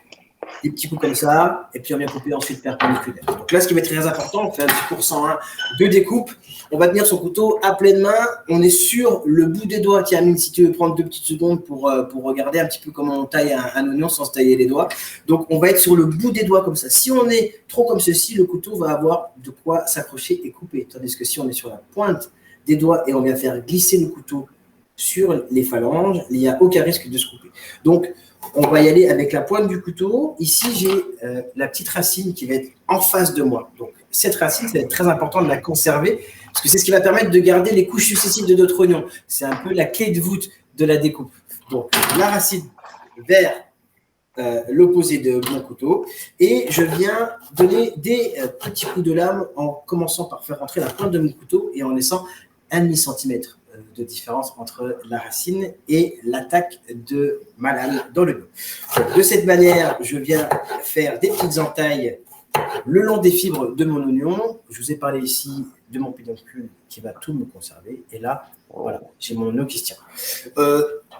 Des petits coups comme ça, et puis on vient couper ensuite perpendiculaire. Donc là, ce qui va être très important, on fait un petit cours 101 de découpe. On va tenir son couteau à pleine main. On est sur le bout des doigts. Tiens, Amine, si tu veux prendre 2 petites secondes pour regarder un petit peu comment on taille un oignon sans se tailler les doigts. Donc, on va être sur le bout des doigts comme ça. Si on est trop comme ceci, le couteau va avoir de quoi s'accrocher et couper. Tandis que si on est sur la pointe des doigts et on vient faire glisser le couteau sur les phalanges, il n'y a aucun risque de se couper. Donc, on va y aller avec la pointe du couteau. Ici, j'ai la petite racine qui va être en face de moi. Donc, cette racine, ça va être très important de la conserver parce que c'est ce qui va permettre de garder les couches successives de notre oignon. C'est un peu la clé de voûte de la découpe. Donc, la racine vers l'opposé de mon couteau. Et je viens donner des petits coups de lame en commençant par faire rentrer la pointe de mon couteau et en laissant 1,5 cm de différence entre la racine et l'attaque de ma lame dans le dos. De cette manière, je viens faire des petites entailles le long des fibres de mon oignon. Je vous ai parlé ici de mon pédoncule qui va tout me conserver. Et là, voilà, j'ai mon oignon qui se tient.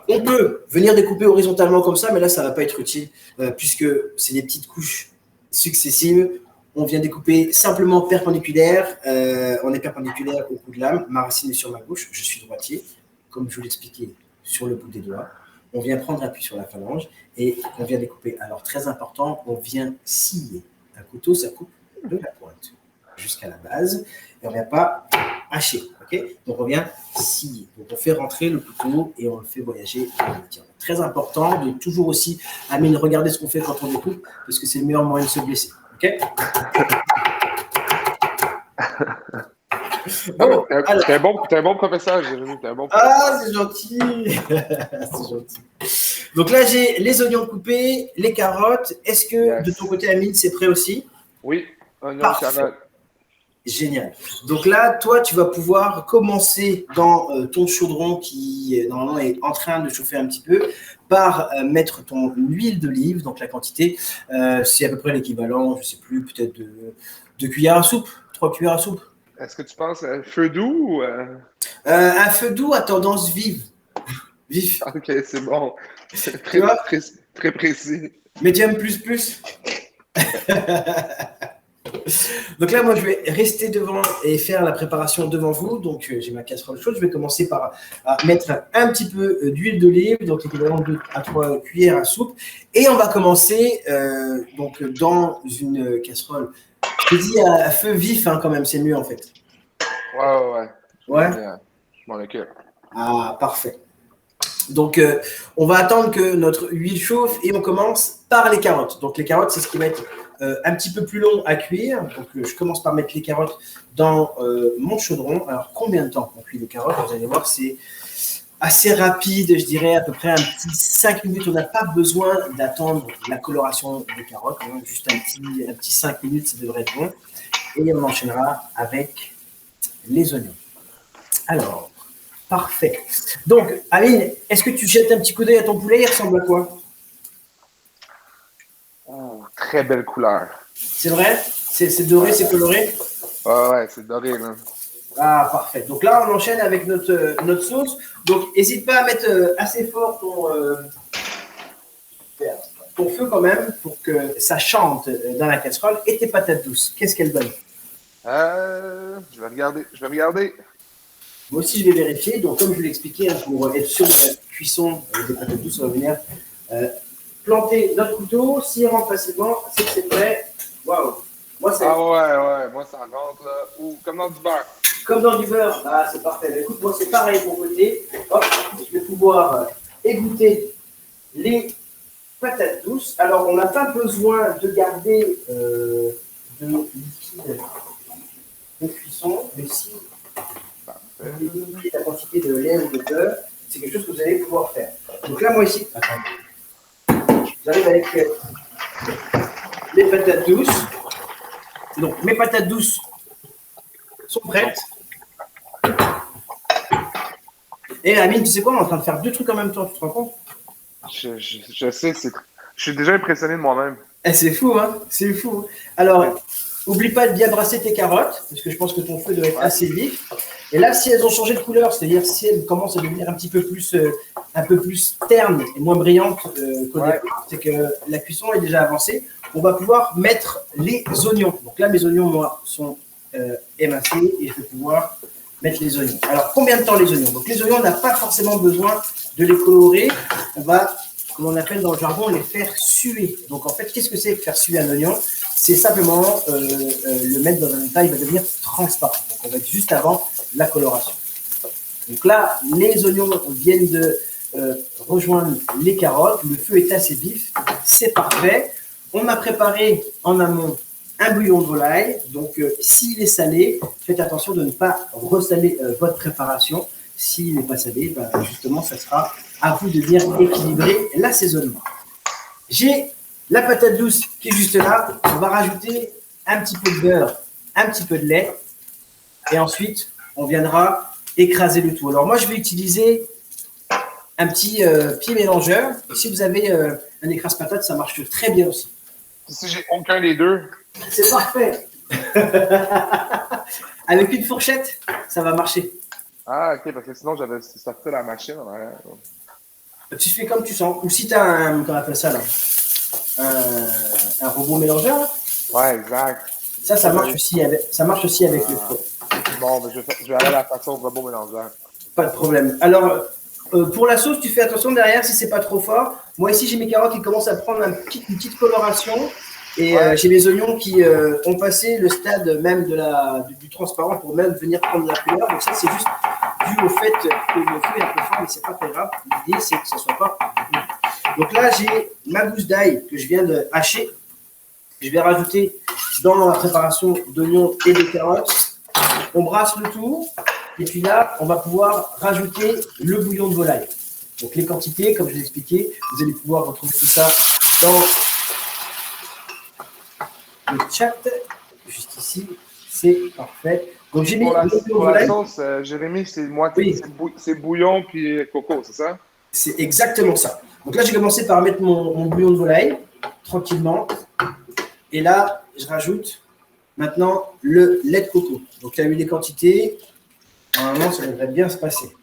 On peut venir découper horizontalement comme ça, mais là, ça ne va pas être utile puisque c'est des petites couches successives. On vient découper simplement perpendiculaire. On est perpendiculaire au coup de lame. Ma racine est sur ma gauche. Je suis droitier, comme je vous l'expliquais, sur le bout des doigts. On vient prendre appui sur la phalange et on vient découper. Alors, très important, on vient scier. Un couteau, ça coupe de la pointe jusqu'à la base. Et on ne vient pas hacher. Okay, donc, on vient scier. Donc, on fait rentrer le couteau et on le fait voyager. Très important de toujours aussi, Amine, regarder ce qu'on fait quand on découpe parce que c'est le meilleur moyen de se blesser. OK? Bon, t'es un bon professeur, Jérémy. Ah, c'est gentil. C'est gentil. Donc là, j'ai les oignons coupés, les carottes. Est-ce que de ton côté, Amine, c'est prêt aussi? Oui, oignons, carottes. Génial. Donc là, toi, tu vas pouvoir commencer dans ton chaudron qui, normalement, est en train de chauffer un petit peu par mettre ton huile d'olive. Donc, la quantité, c'est à peu près l'équivalent, je ne sais plus, peut-être de 2 cuillères à soupe, 3 cuillères à soupe. Est-ce que tu penses à feu doux ou… Un feu doux à tendance vive. Vif. OK, c'est bon. C'est très précis. Médium plus. Donc là, moi, je vais rester devant et faire la préparation devant vous. Donc, j'ai ma casserole chaude. Je vais commencer par mettre un petit peu d'huile d'olive, donc l'équivalent de 2 à 3 cuillères à soupe. Et on va commencer donc dans une casserole. Je te dis à feu vif, hein, quand même, c'est mieux en fait. Ouais. Je m'en occupe. Ah, parfait. Donc, on va attendre que notre huile chauffe et on commence par les carottes. Donc, les carottes, c'est ce qui va être un petit peu plus long à cuire. Donc, je commence par mettre les carottes dans mon chaudron. Alors, combien de temps on cuit les carottes? Vous allez voir, c'est assez rapide, je dirais à peu près un petit 5 minutes. On n'a pas besoin d'attendre la coloration des carottes. Hein. Juste un petit 5 minutes, ça devrait être bon. Et on enchaînera avec les oignons. Alors, parfait. Donc, Aline, est-ce que tu jettes un petit coup d'œil à ton poulet? Il ressemble à quoi? Oh, très belle couleur. C'est vrai? C'est doré, c'est coloré? Ouais, c'est doré, là. Ah, parfait. Donc là, on enchaîne avec notre sauce. Donc, n'hésite pas à mettre assez fort ton feu quand même pour que ça chante dans la casserole. Et tes patates douces, qu'est-ce qu'elles donnent? Je vais regarder. Moi aussi, je vais vérifier. Donc, comme je vous l'ai expliqué, hein, pour être sûr de la cuisson des patates douces, on va venir planter notre couteau. S'il rentre facilement, c'est que c'est prêt. Waouh! Moi, moi, ça rentre là. Ou comme dans du beurre. Comme dans du beurre. Ah, c'est parfait. Mais écoute, moi, c'est pareil de mon côté. Hop, je vais pouvoir égoutter les patates douces. Alors, on n'a pas besoin de garder de liquide de cuisson, mais si vous oubliez la quantité de lait ou de beurre, c'est quelque chose que vous allez pouvoir faire. Donc là, moi ici, j'arrive avec les patates douces. Donc, mes patates douces sont prêtes. Et Amine, tu sais quoi, on est en train de faire 2 trucs en même temps, tu te rends compte? Je sais, je suis déjà impressionné de moi-même. C'est fou, hein? C'est fou. Alors, n'oublie pas de bien brasser tes carottes, parce que je pense que ton feu doit être assez vif. Et là, si elles ont changé de couleur, c'est-à-dire si elles commencent à devenir un peu plus ternes et moins brillantes qu'au départ, c'est que la cuisson est déjà avancée. On va pouvoir mettre les oignons. Donc là, mes oignons, moi, sont émincés et je vais pouvoir mettre les oignons. Alors, combien de temps les oignons? Donc, les oignons, on n'a pas forcément besoin de les colorer. On va, comme on appelle dans le jargon, les faire suer. Donc, en fait, qu'est-ce que c'est que faire suer un oignon? C'est simplement le mettre dans un état, il va devenir transparent. Donc, on va être juste avant la coloration. Donc là, les oignons viennent de rejoindre les carottes. Le feu est assez vif. C'est parfait. On a préparé en amont un bouillon de volaille. Donc, s'il est salé, faites attention de ne pas ressaler votre préparation. S'il n'est pas salé, ben, justement, ça sera à vous de bien équilibrer l'assaisonnement. J'ai la patate douce qui est juste là. On va rajouter un petit peu de beurre, un petit peu de lait. Et ensuite, on viendra écraser le tout. Alors, moi, je vais utiliser un petit pied mélangeur. Et si vous avez un écrase-patate, ça marche très bien aussi. Si j'ai aucun des deux. C'est parfait. Avec une fourchette, ça va marcher. Ah, ok, parce que sinon, j'avais sorti la machine en arrière. Tu fais comme tu sens. Ou si tu as un, comment on appelle ça là, un robot mélangeur. Là. Ouais, exact. Ça marche aussi avec le feu. Bon, ben, je vais aller à la façon robot mélangeur. Pas de problème. Alors, pour la sauce, tu fais attention derrière si c'est pas trop fort. Moi, ici, j'ai mes carottes qui commencent à prendre une petite coloration. Et j'ai mes oignons qui ont passé le stade même du transparent pour même venir prendre la couleur. Donc ça, c'est juste dû au fait que le feu est un peu fort, mais c'est pas très grave. L'idée, c'est que ce soit pas. Donc là, j'ai ma gousse d'ail que je viens de hacher. Je vais rajouter dans la préparation d'oignons et de carottes. On brasse le tout. Et puis là, on va pouvoir rajouter le bouillon de volaille. Donc les quantités, comme je l'ai expliqué, vous allez pouvoir retrouver tout ça dans le chat, juste ici, c'est parfait. Donc j'ai mis pour la sauce, Jérémy, c'est moitié, oui. C'est bouillon puis coco, c'est ça? C'est exactement ça. Donc là, j'ai commencé par mettre mon bouillon de volaille, tranquillement. Et là, je rajoute maintenant le lait de coco. Donc il y a eu les quantités. Normalement, ça devrait bien se passer.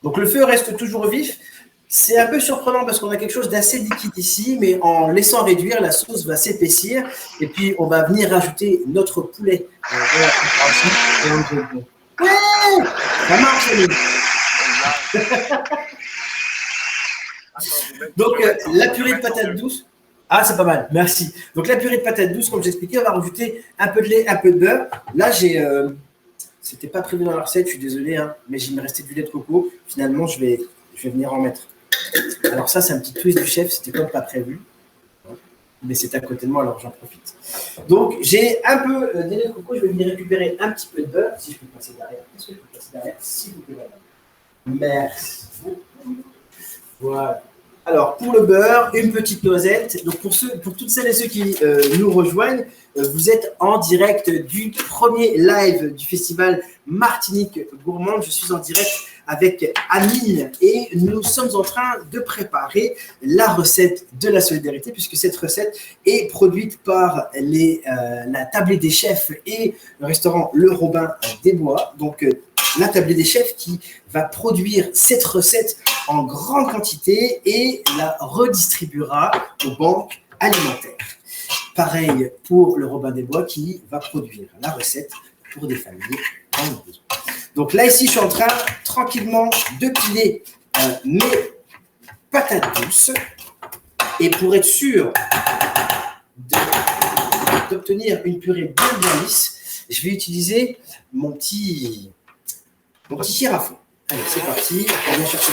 Donc le feu reste toujours vif. C'est un peu surprenant parce qu'on a quelque chose d'assez liquide ici, mais en laissant réduire, la sauce va s'épaissir et puis on va venir rajouter notre poulet. Ouais, ça marche. Donc la purée de patates douces. Ah, c'est pas mal, merci. Donc la purée de patates douces, comme j'expliquais, on va rajouter un peu de lait, un peu de beurre. Là, c'était pas prévu dans la recette, je suis désolé, hein, mais il me restait du lait de coco. Finalement, je vais venir en mettre. Alors ça, c'est un petit twist du chef, c'était comme pas prévu. Mais c'est à côté de moi, alors j'en profite. Donc, j'ai un peu de lait de coco, je vais venir récupérer un petit peu de beurre. Si je peux passer derrière. Est-ce que je peux passer derrière, s'il vous plaît? Merci. Voilà. Alors, pour le beurre, une petite noisette. Donc, pour toutes celles et ceux qui nous rejoignent, vous êtes en direct du premier live du festival Martinique Gourmande. Je suis en direct avec Amine et nous sommes en train de préparer la recette de la solidarité puisque cette recette est produite par la Tablée des Chefs et le restaurant Le Robin des Bois. Donc, la Tablée des Chefs qui va produire cette recette en grande quantité et la redistribuera aux banques alimentaires. Pareil pour le Robin des Bois qui va produire la recette pour des familles en besoin. Donc là, ici, je suis en train tranquillement de piler mes patates douces. Et pour être sûr d'obtenir une purée bien lisse, je vais utiliser mon petit girafon. Allez, c'est parti. On vient chercher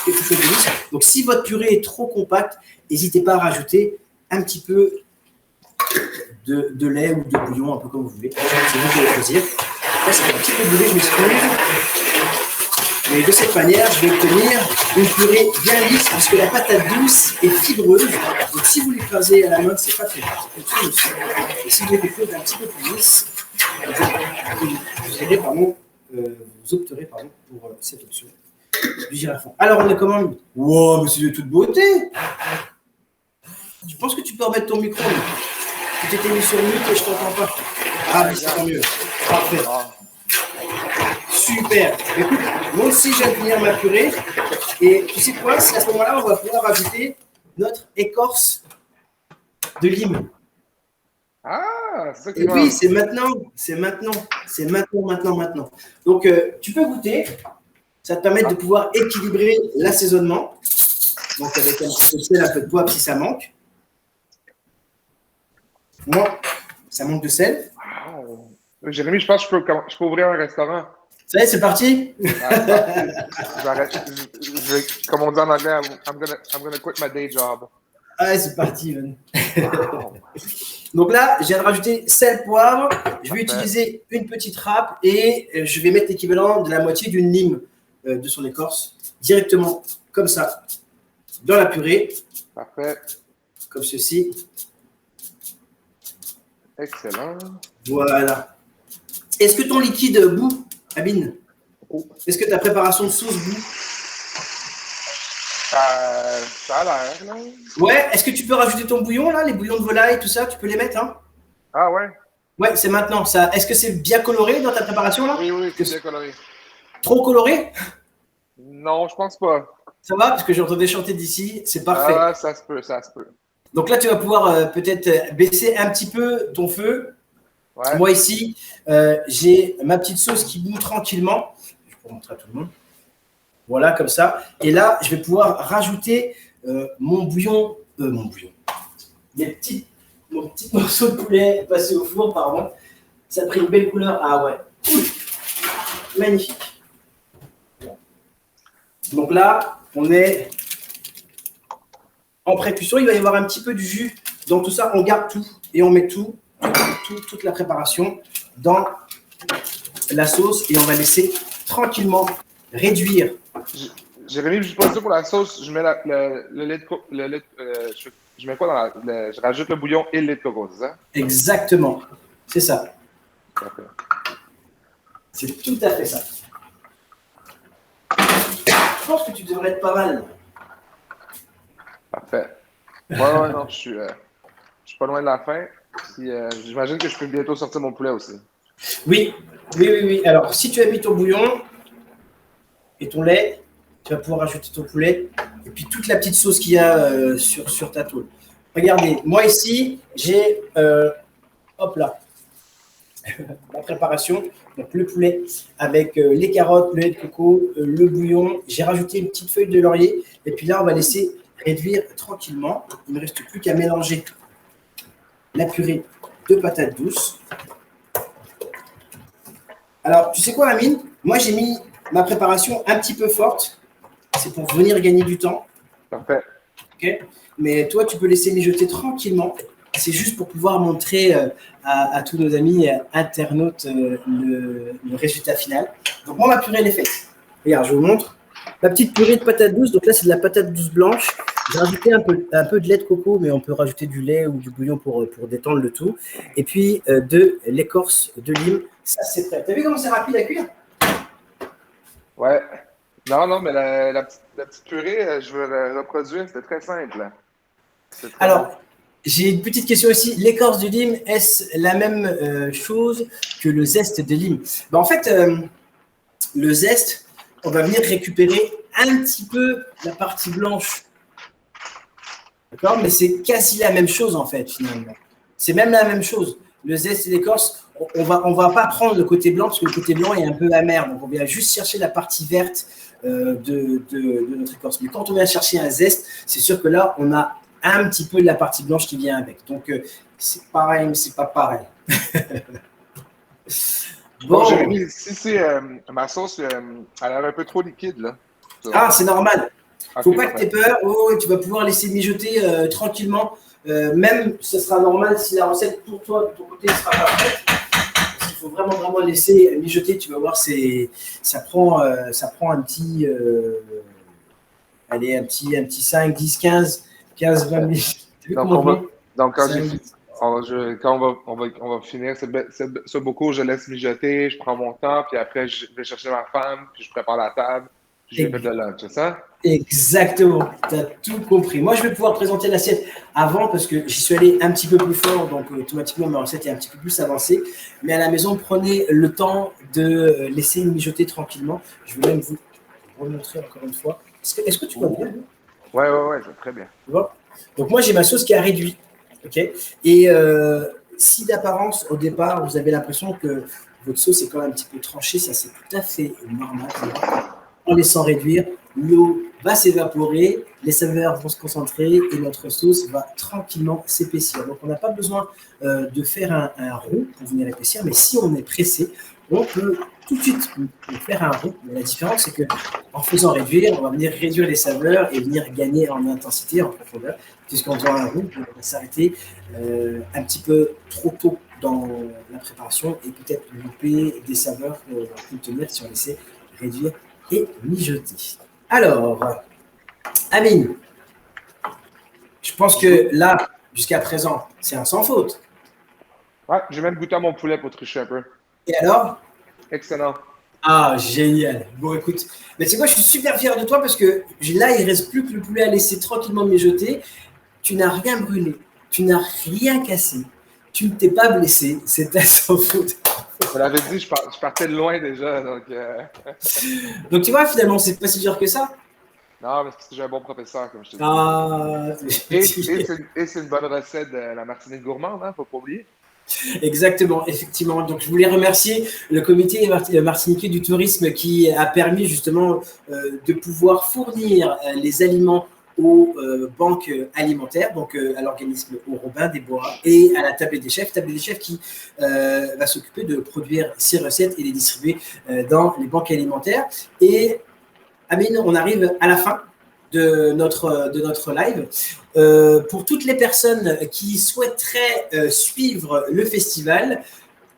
quelque chose de lisse. Donc, si votre purée est trop compacte, n'hésitez pas à rajouter un petit peu de lait ou de bouillon, un peu comme vous voulez. C'est vous qui allez choisir. Là, c'est un petit peu brûlé, je m'excuse. Et de cette manière, je vais obtenir une purée bien lisse puisque la patate douce est fibreuse. Donc, si vous l'écrasez à la main, c'est pas très grave. Et si vous voulez quelque chose d'un petit peu plus lisse, vous opterez pour cette option du girafon. Alors, on est comment? Wow, mais c'est de toute beauté. Je pense que tu peux remettre ton micro. Tu t'étais mis sur mute et je t'entends pas. Ah, oui, c'est tant mieux. Parfait. Super. Écoute, moi aussi, je viens de finir ma purée. Et tu sais quoi? C'est à ce moment-là, on va pouvoir ajouter notre écorce de lime. Ah, c'est ça qui Et oui, manque. c'est maintenant. C'est maintenant. C'est maintenant. Donc, tu peux goûter. Ça te permet de pouvoir équilibrer l'assaisonnement. Donc, avec un petit peu de sel, un peu de poivre si ça manque. Moi, ça manque de sel. Wow. Jérémy, je pense que je peux ouvrir un restaurant. Ça y est, c'est parti? Comme on dit en anglais, I'm gonna quit my day job. Ah, c'est parti, man. Wow. Donc là, je viens de rajouter sel, poivre. Je vais utiliser une petite râpe et je vais mettre l'équivalent de la moitié d'une lime de son écorce directement, comme ça, dans la purée. Parfait. Comme ceci. Excellent. Voilà. Est-ce que ton liquide bout, Amine? Est-ce que ta préparation de sauce bout? Ça a l'air, là. Ouais, est-ce que tu peux rajouter ton bouillon, là, les bouillons de volaille, tout ça, tu peux les mettre, hein? Ah ouais? Ouais, c'est maintenant, ça. Est-ce que c'est bien coloré dans ta préparation, là? Oui, c'est bien coloré. Trop coloré? Non, je pense pas. Ça va, parce que j'entendais chanter d'ici, c'est parfait. Ah, ça se peut. Donc là, tu vas pouvoir peut-être baisser un petit peu ton feu. Ouais. Moi, ici, j'ai ma petite sauce qui bout tranquillement. Je peux montrer à tout le monde. Voilà, comme ça. Et là, je vais pouvoir rajouter mon bouillon. Mon petit morceau de poulet passé au four, pardon. Ça a pris une belle couleur. Ah ouais. Magnifique. Donc là, on est en pré-cuisson. Il va y avoir un petit peu du jus. Dans tout ça, on garde tout et on met toute la préparation dans la sauce et on va laisser tranquillement réduire. Jérémy, juste pour dire pour la sauce, je mets le lait de coco. Je mets quoi dans je rajoute le bouillon et le lait de coco, c'est ça? Exactement. C'est ça. Parfait. C'est tout à fait ça. Je pense que tu devrais être pas mal. Parfait. Ouais, non, je suis pas loin de la fin. Puis, j'imagine que je peux bientôt sortir mon poulet aussi. Oui. Alors, si tu as mis ton bouillon et ton lait, tu vas pouvoir ajouter ton poulet et puis toute la petite sauce qu'il y a sur ta tôle. Regardez, moi ici, j'ai hop là, la préparation. Donc le poulet avec les carottes, le lait de coco, le bouillon. J'ai rajouté une petite feuille de laurier et puis là, on va laisser réduire tranquillement. Il ne me reste plus qu'à mélanger la purée de patates douces. Alors, tu sais quoi, Amine? Moi, j'ai mis ma préparation un petit peu forte. C'est pour venir gagner du temps. Parfait. Okay. Mais toi, tu peux laisser mijoter tranquillement. C'est juste pour pouvoir montrer à tous nos amis internautes le résultat final. Donc, moi, ma purée, elle est faite. Regarde, je vous montre. Ma petite purée de patates douces. Donc là, c'est de la patate douce blanche. J'ai rajouté un peu de lait de coco, mais on peut rajouter du lait ou du bouillon pour détendre le tout. Et puis, de l'écorce de lime. Ça, c'est prêt. T'as vu comment c'est rapide à cuire? Ouais. Non, mais la petite purée, je veux la reproduire. C'était très simple. Alors, j'ai une petite question aussi. L'écorce de lime, est-ce la même chose que le zeste de lime? Ben, en fait, le zeste, on va venir récupérer un petit peu la partie blanche. D'accord? Mais c'est quasi la même chose, en fait, finalement. C'est même la même chose. Le zeste et l'écorce, on va pas prendre le côté blanc, parce que le côté blanc est un peu amer. Donc, on vient juste chercher la partie verte de notre écorce. Mais quand on vient chercher un zeste, c'est sûr que là, on a un petit peu de la partie blanche qui vient avec. Donc, c'est pareil, mais c'est pas pareil. Bon, Jérémy, si ma sauce, elle a l'air un peu trop liquide, là. Ah, c'est normal. Okay, faut pas que tu aies peur. Oh, tu vas pouvoir laisser mijoter tranquillement. Même, ce sera normal si la recette pour toi, de ton côté, ne sera pas prête. Parce qu'il faut vraiment laisser mijoter. Tu vas voir, ça prend un petit, allez, un petit 5, 10, 15, 20 minutes. Donc, quand on va finir ce bocaux, je laisse mijoter, je prends mon temps, puis après, je vais chercher ma femme, puis je prépare la table, puis J'ai fait de lunch, c'est ça? Exactement, tu as tout compris. Moi, je vais pouvoir présenter l'assiette avant parce que j'y suis allé un petit peu plus fort, donc automatiquement, ma recette est un petit peu plus avancée. Mais à la maison, prenez le temps de laisser mijoter tranquillement. Je vais même vous remontrer encore une fois. Est-ce que tu vois bien? Ouais, je vois très bien. Tu vois. Donc moi, j'ai ma sauce qui a réduit. Ok. Et si d'apparence, au départ, vous avez l'impression que votre sauce est quand même un petit peu tranchée, ça c'est tout à fait normal. En laissant réduire, l'eau va s'évaporer, les saveurs vont se concentrer et notre sauce va tranquillement s'épaissir. Donc on n'a pas besoin de faire un roux pour venir épaissir, mais si on est pressé, on peut tout de suite faire un roux. Mais la différence, c'est que en faisant réduire, on va venir réduire les saveurs et venir gagner en intensité, en profondeur, puisqu'en faisant un roux, on va s'arrêter un petit peu trop tôt dans la préparation et peut-être louper des saveurs qu'on va contenir si on laissait réduire et mijoter. Alors, Amine, je pense que là, jusqu'à présent, c'est un sans faute. Ouais, j'ai même goûté à mon poulet pour tricher un peu. Et alors? Excellent. Ah, génial. Bon, écoute, mais tu sais quoi, je suis super fier de toi parce que là, il ne reste plus que le poulet à laisser tranquillement mijoter. Tu n'as rien brûlé, tu n'as rien cassé, tu ne t'es pas blessé, c'est un sans faute. Je l'avais dit, je partais de loin déjà. Donc, Donc tu vois, finalement, c'est pas si dur que ça. non, mais c'est parce que j'ai un bon professeur, comme je te dis. Ah, Et c'est une bonne recette de la Martinique gourmande, hein, faut pas oublier. exactement, effectivement. Donc, je voulais remercier le comité martiniquais du tourisme qui a permis justement de pouvoir fournir les aliments aux banques alimentaires, donc à l'organisme au Robin des Bois et à la Table des Chefs qui va s'occuper de produire ces recettes et les distribuer dans les banques alimentaires. Et Amine, on arrive à la fin de notre live. Pour toutes les personnes qui souhaiteraient suivre le festival,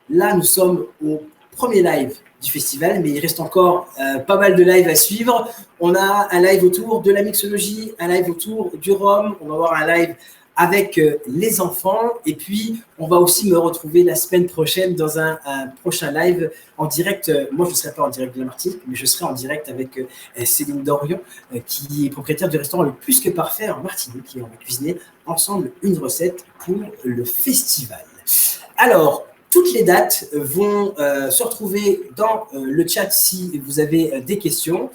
là, nous sommes au premier live du festival, mais il reste encore pas mal de lives à suivre. On a un live autour de la mixologie, un live autour du rhum, on va avoir un live avec les enfants, et puis on va aussi me retrouver la semaine prochaine dans un prochain live en direct. Moi, je ne serai pas en direct de la Martinique, mais je serai en direct avec Céline Dorion, qui est propriétaire du restaurant Le Plus que Parfait en Martinique, et on va cuisiner ensemble une recette pour le festival. Alors, toutes les dates vont se retrouver dans le chat si vous avez des questions.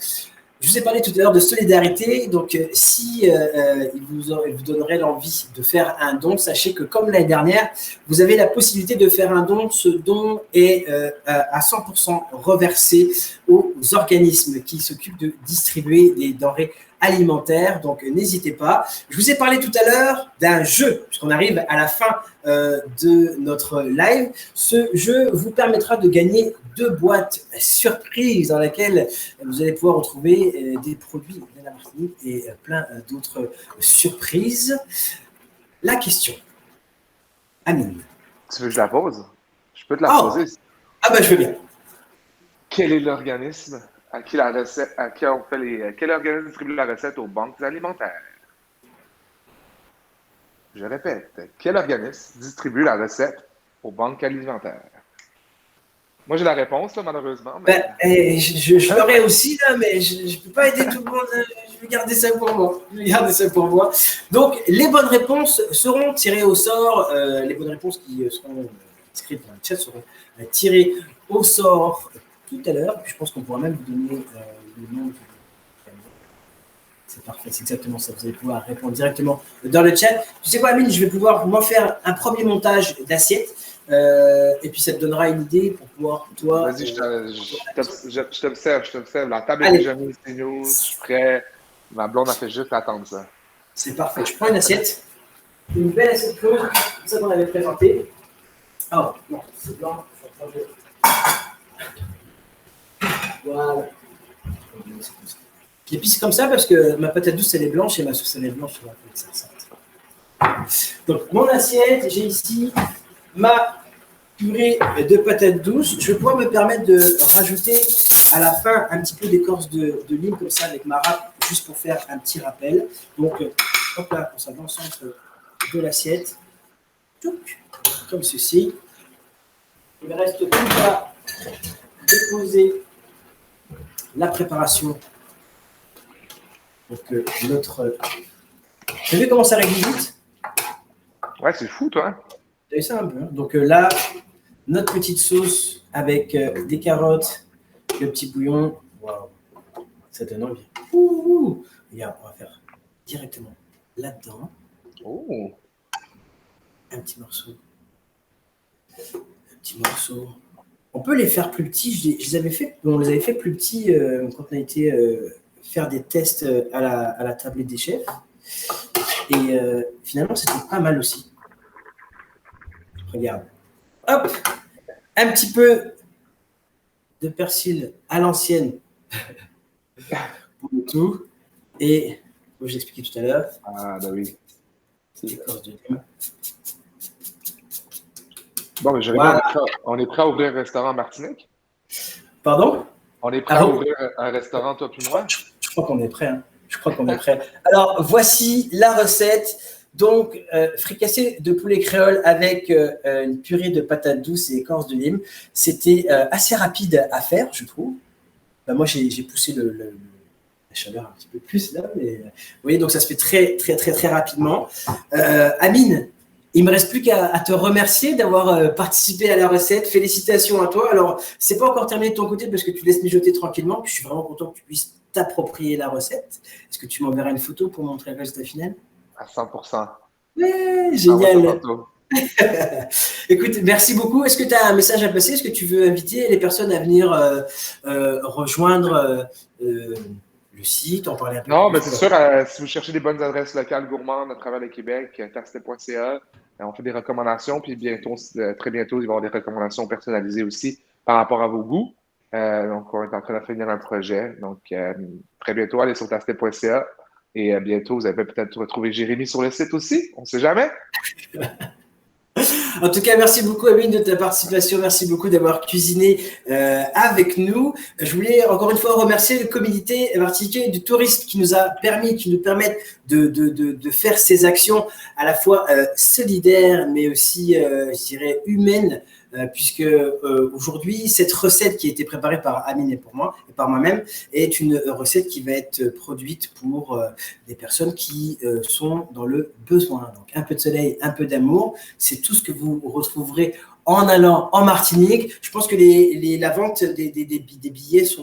Je vous ai parlé tout à l'heure de solidarité, donc si il vous donnerait l'envie de faire un don, sachez que comme l'année dernière, vous avez la possibilité de faire un don. Ce don est à 100% reversé aux organismes qui s'occupent de distribuer des denrées alimentaires, donc n'hésitez pas. Je vous ai parlé tout à l'heure d'un jeu, puisqu'on arrive à la fin de notre live. Ce jeu vous permettra de gagner 2 boîtes surprises dans lesquelles vous allez pouvoir retrouver des produits de la Martinique et plein d'autres surprises. La question, Amine. Tu veux que je la pose? Je peux te la poser. Ah ben je veux bien. Quel est l'organisme à qui la recette, à qui on fait les, quel organisme distribue la recette aux banques alimentaires? Je répète, quel organisme distribue la recette aux banques alimentaires? Moi, j'ai la réponse, là, malheureusement. Mais... je l'aurais aussi, là, mais je ne peux pas aider tout le monde. Je vais garder ça pour moi. Donc, les bonnes réponses seront tirées au sort. Les bonnes réponses qui seront inscrites dans le chat seront tirées au sort tout à l'heure. Je pense qu'on pourra même vous donner le nom du... C'est parfait, c'est exactement ça. Vous allez pouvoir répondre directement dans le chat. Tu sais quoi, Amine, je vais pouvoir moi faire un premier montage d'assiette. Et puis ça te donnera une idée pour pouvoir, toi... Vas-y, je t'observe. La table est déjà mise, c'est nous, je suis prêt. Ma blonde a fait juste attendre ça. C'est parfait. Je prends une assiette. Une belle assiette close, comme ça qu'on avait présenté. Oh, non, c'est blanc. Voilà. Et puis c'est comme ça parce que ma patate douce elle est blanche et ma sauce elle est blanche. Donc mon assiette, j'ai ici ma purée de patates douces. Je vais pouvoir me permettre de rajouter à la fin un petit peu d'écorce de lime comme ça avec ma râpe, juste pour faire un petit rappel. Donc hop là, ça va au centre de l'assiette. Comme ceci. Il me reste plus qu'à déposer la préparation Donc, notre... T'as vu comment ça règle vite? Ouais, c'est fou, toi. T'as vu ça un peu, hein? Donc là, notre petite sauce avec des carottes, le petit bouillon. Waouh, ça donne envie. Ouh. Regarde, on va faire directement là-dedans. Oh. Un petit morceau. Un petit morceau. On peut les faire plus petits. On les avait fait plus petits quand on a été faire des tests à la tablette des chefs. Et finalement, c'était pas mal aussi. Regarde. Hop, un petit peu de persil à l'ancienne pour le tout. Et, comme je l'expliquais tout à l'heure, Ah, bah oui. l'écorce de lime. Bon, mais Voilà. on est prêt à ouvrir un restaurant à Martinique? Pardon? On est prêt à ouvrir un restaurant, toi puis moi? Je crois qu'on est prêt. Hein. Je crois qu'on est prêt. Alors, voici la recette. Donc, fricassé de poulet créole avec une purée de patates douces et écorce de lime. C'était assez rapide à faire, je trouve. Ben, moi, j'ai poussé la chaleur un petit peu plus là. Mais, vous voyez, donc ça se fait très, très, très, très rapidement. Amine, il ne me reste plus qu'à te remercier d'avoir participé à la recette. Félicitations à toi. Alors, c'est pas encore terminé de ton côté parce que tu laisses mijoter tranquillement. Puis je suis vraiment content que tu puisses t'approprier la recette. Est-ce que tu m'enverras une photo pour montrer le résultat final? À 100%. Ouais, génial. Ah, Écoute, merci beaucoup. Est-ce que tu as un message à passer? Est-ce que tu veux inviter les personnes à venir rejoindre le site, en parler un peu? Non, mais c'est sûr, si vous cherchez des bonnes adresses locales gourmandes à travers le Québec, tastet.ca, on fait des recommandations, puis bientôt, très bientôt, il va y avoir des recommandations personnalisées aussi par rapport à vos goûts. Donc, on est en train de finir un projet. Donc, très bientôt, allez sur tastet.ca et bientôt, vous allez peut-être retrouver Jérémy sur le site aussi. On ne sait jamais. En tout cas, merci beaucoup, Amine, de ta participation. Merci beaucoup d'avoir cuisiné avec nous. Je voulais encore une fois remercier le comité martiniquais du tourisme qui nous permettent de faire ces actions à la fois solidaires, mais aussi, je dirais, humaines. Puisque aujourd'hui, cette recette qui a été préparée par Amine et par moi-même, est une recette qui va être produite pour des personnes qui sont dans le besoin. Donc, un peu de soleil, un peu d'amour, c'est tout ce que vous retrouverez en allant en Martinique. Je pense que la vente des billets ça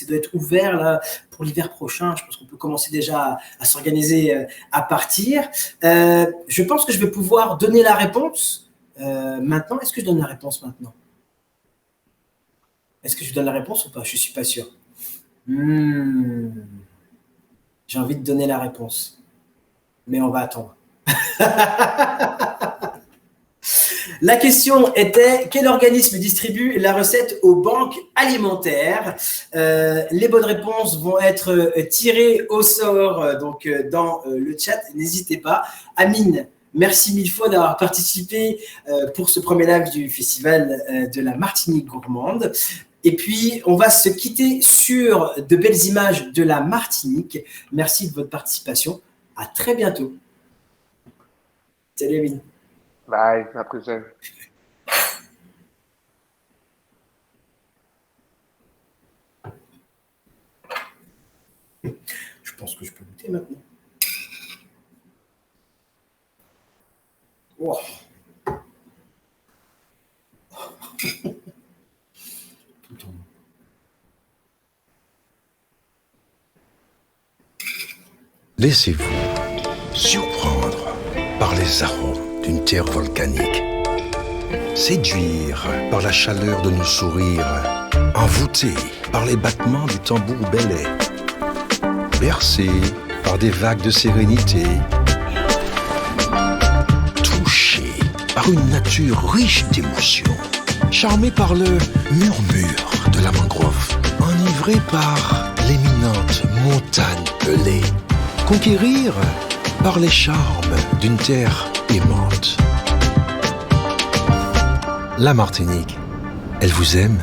doit être ouvert là, pour l'hiver prochain. Je pense qu'on peut commencer déjà à s'organiser, à partir. Je pense que je vais pouvoir donner la réponse. Maintenant, est-ce que je donne la réponse maintenant? Est-ce que je donne la réponse ou pas? Je ne suis pas sûr. J'ai envie de donner la réponse. Mais on va attendre. La question était, quel organisme distribue la recette aux banques alimentaires? Les bonnes réponses vont être tirées au sort donc, dans le chat. N'hésitez pas. Amine, merci mille fois d'avoir participé pour ce premier live du Festival de la Martinique gourmande. Et puis, on va se quitter sur de belles images de la Martinique. Merci de votre participation. À très bientôt. Salut, Amine. Bye, à la prochaine. Je pense que je peux goûter maintenant. Wow. Laissez-vous surprendre par les arômes d'une terre volcanique, séduire par la chaleur de nos sourires, envoûter par les battements du tambour belais, bercé par des vagues de sérénité, touché par une nature riche d'émotions, charmé par le murmure de la mangrove, enivré par l'éminente montagne pelée, conquérir par les charmes d'une terre aimante. La Martinique, elle vous aime.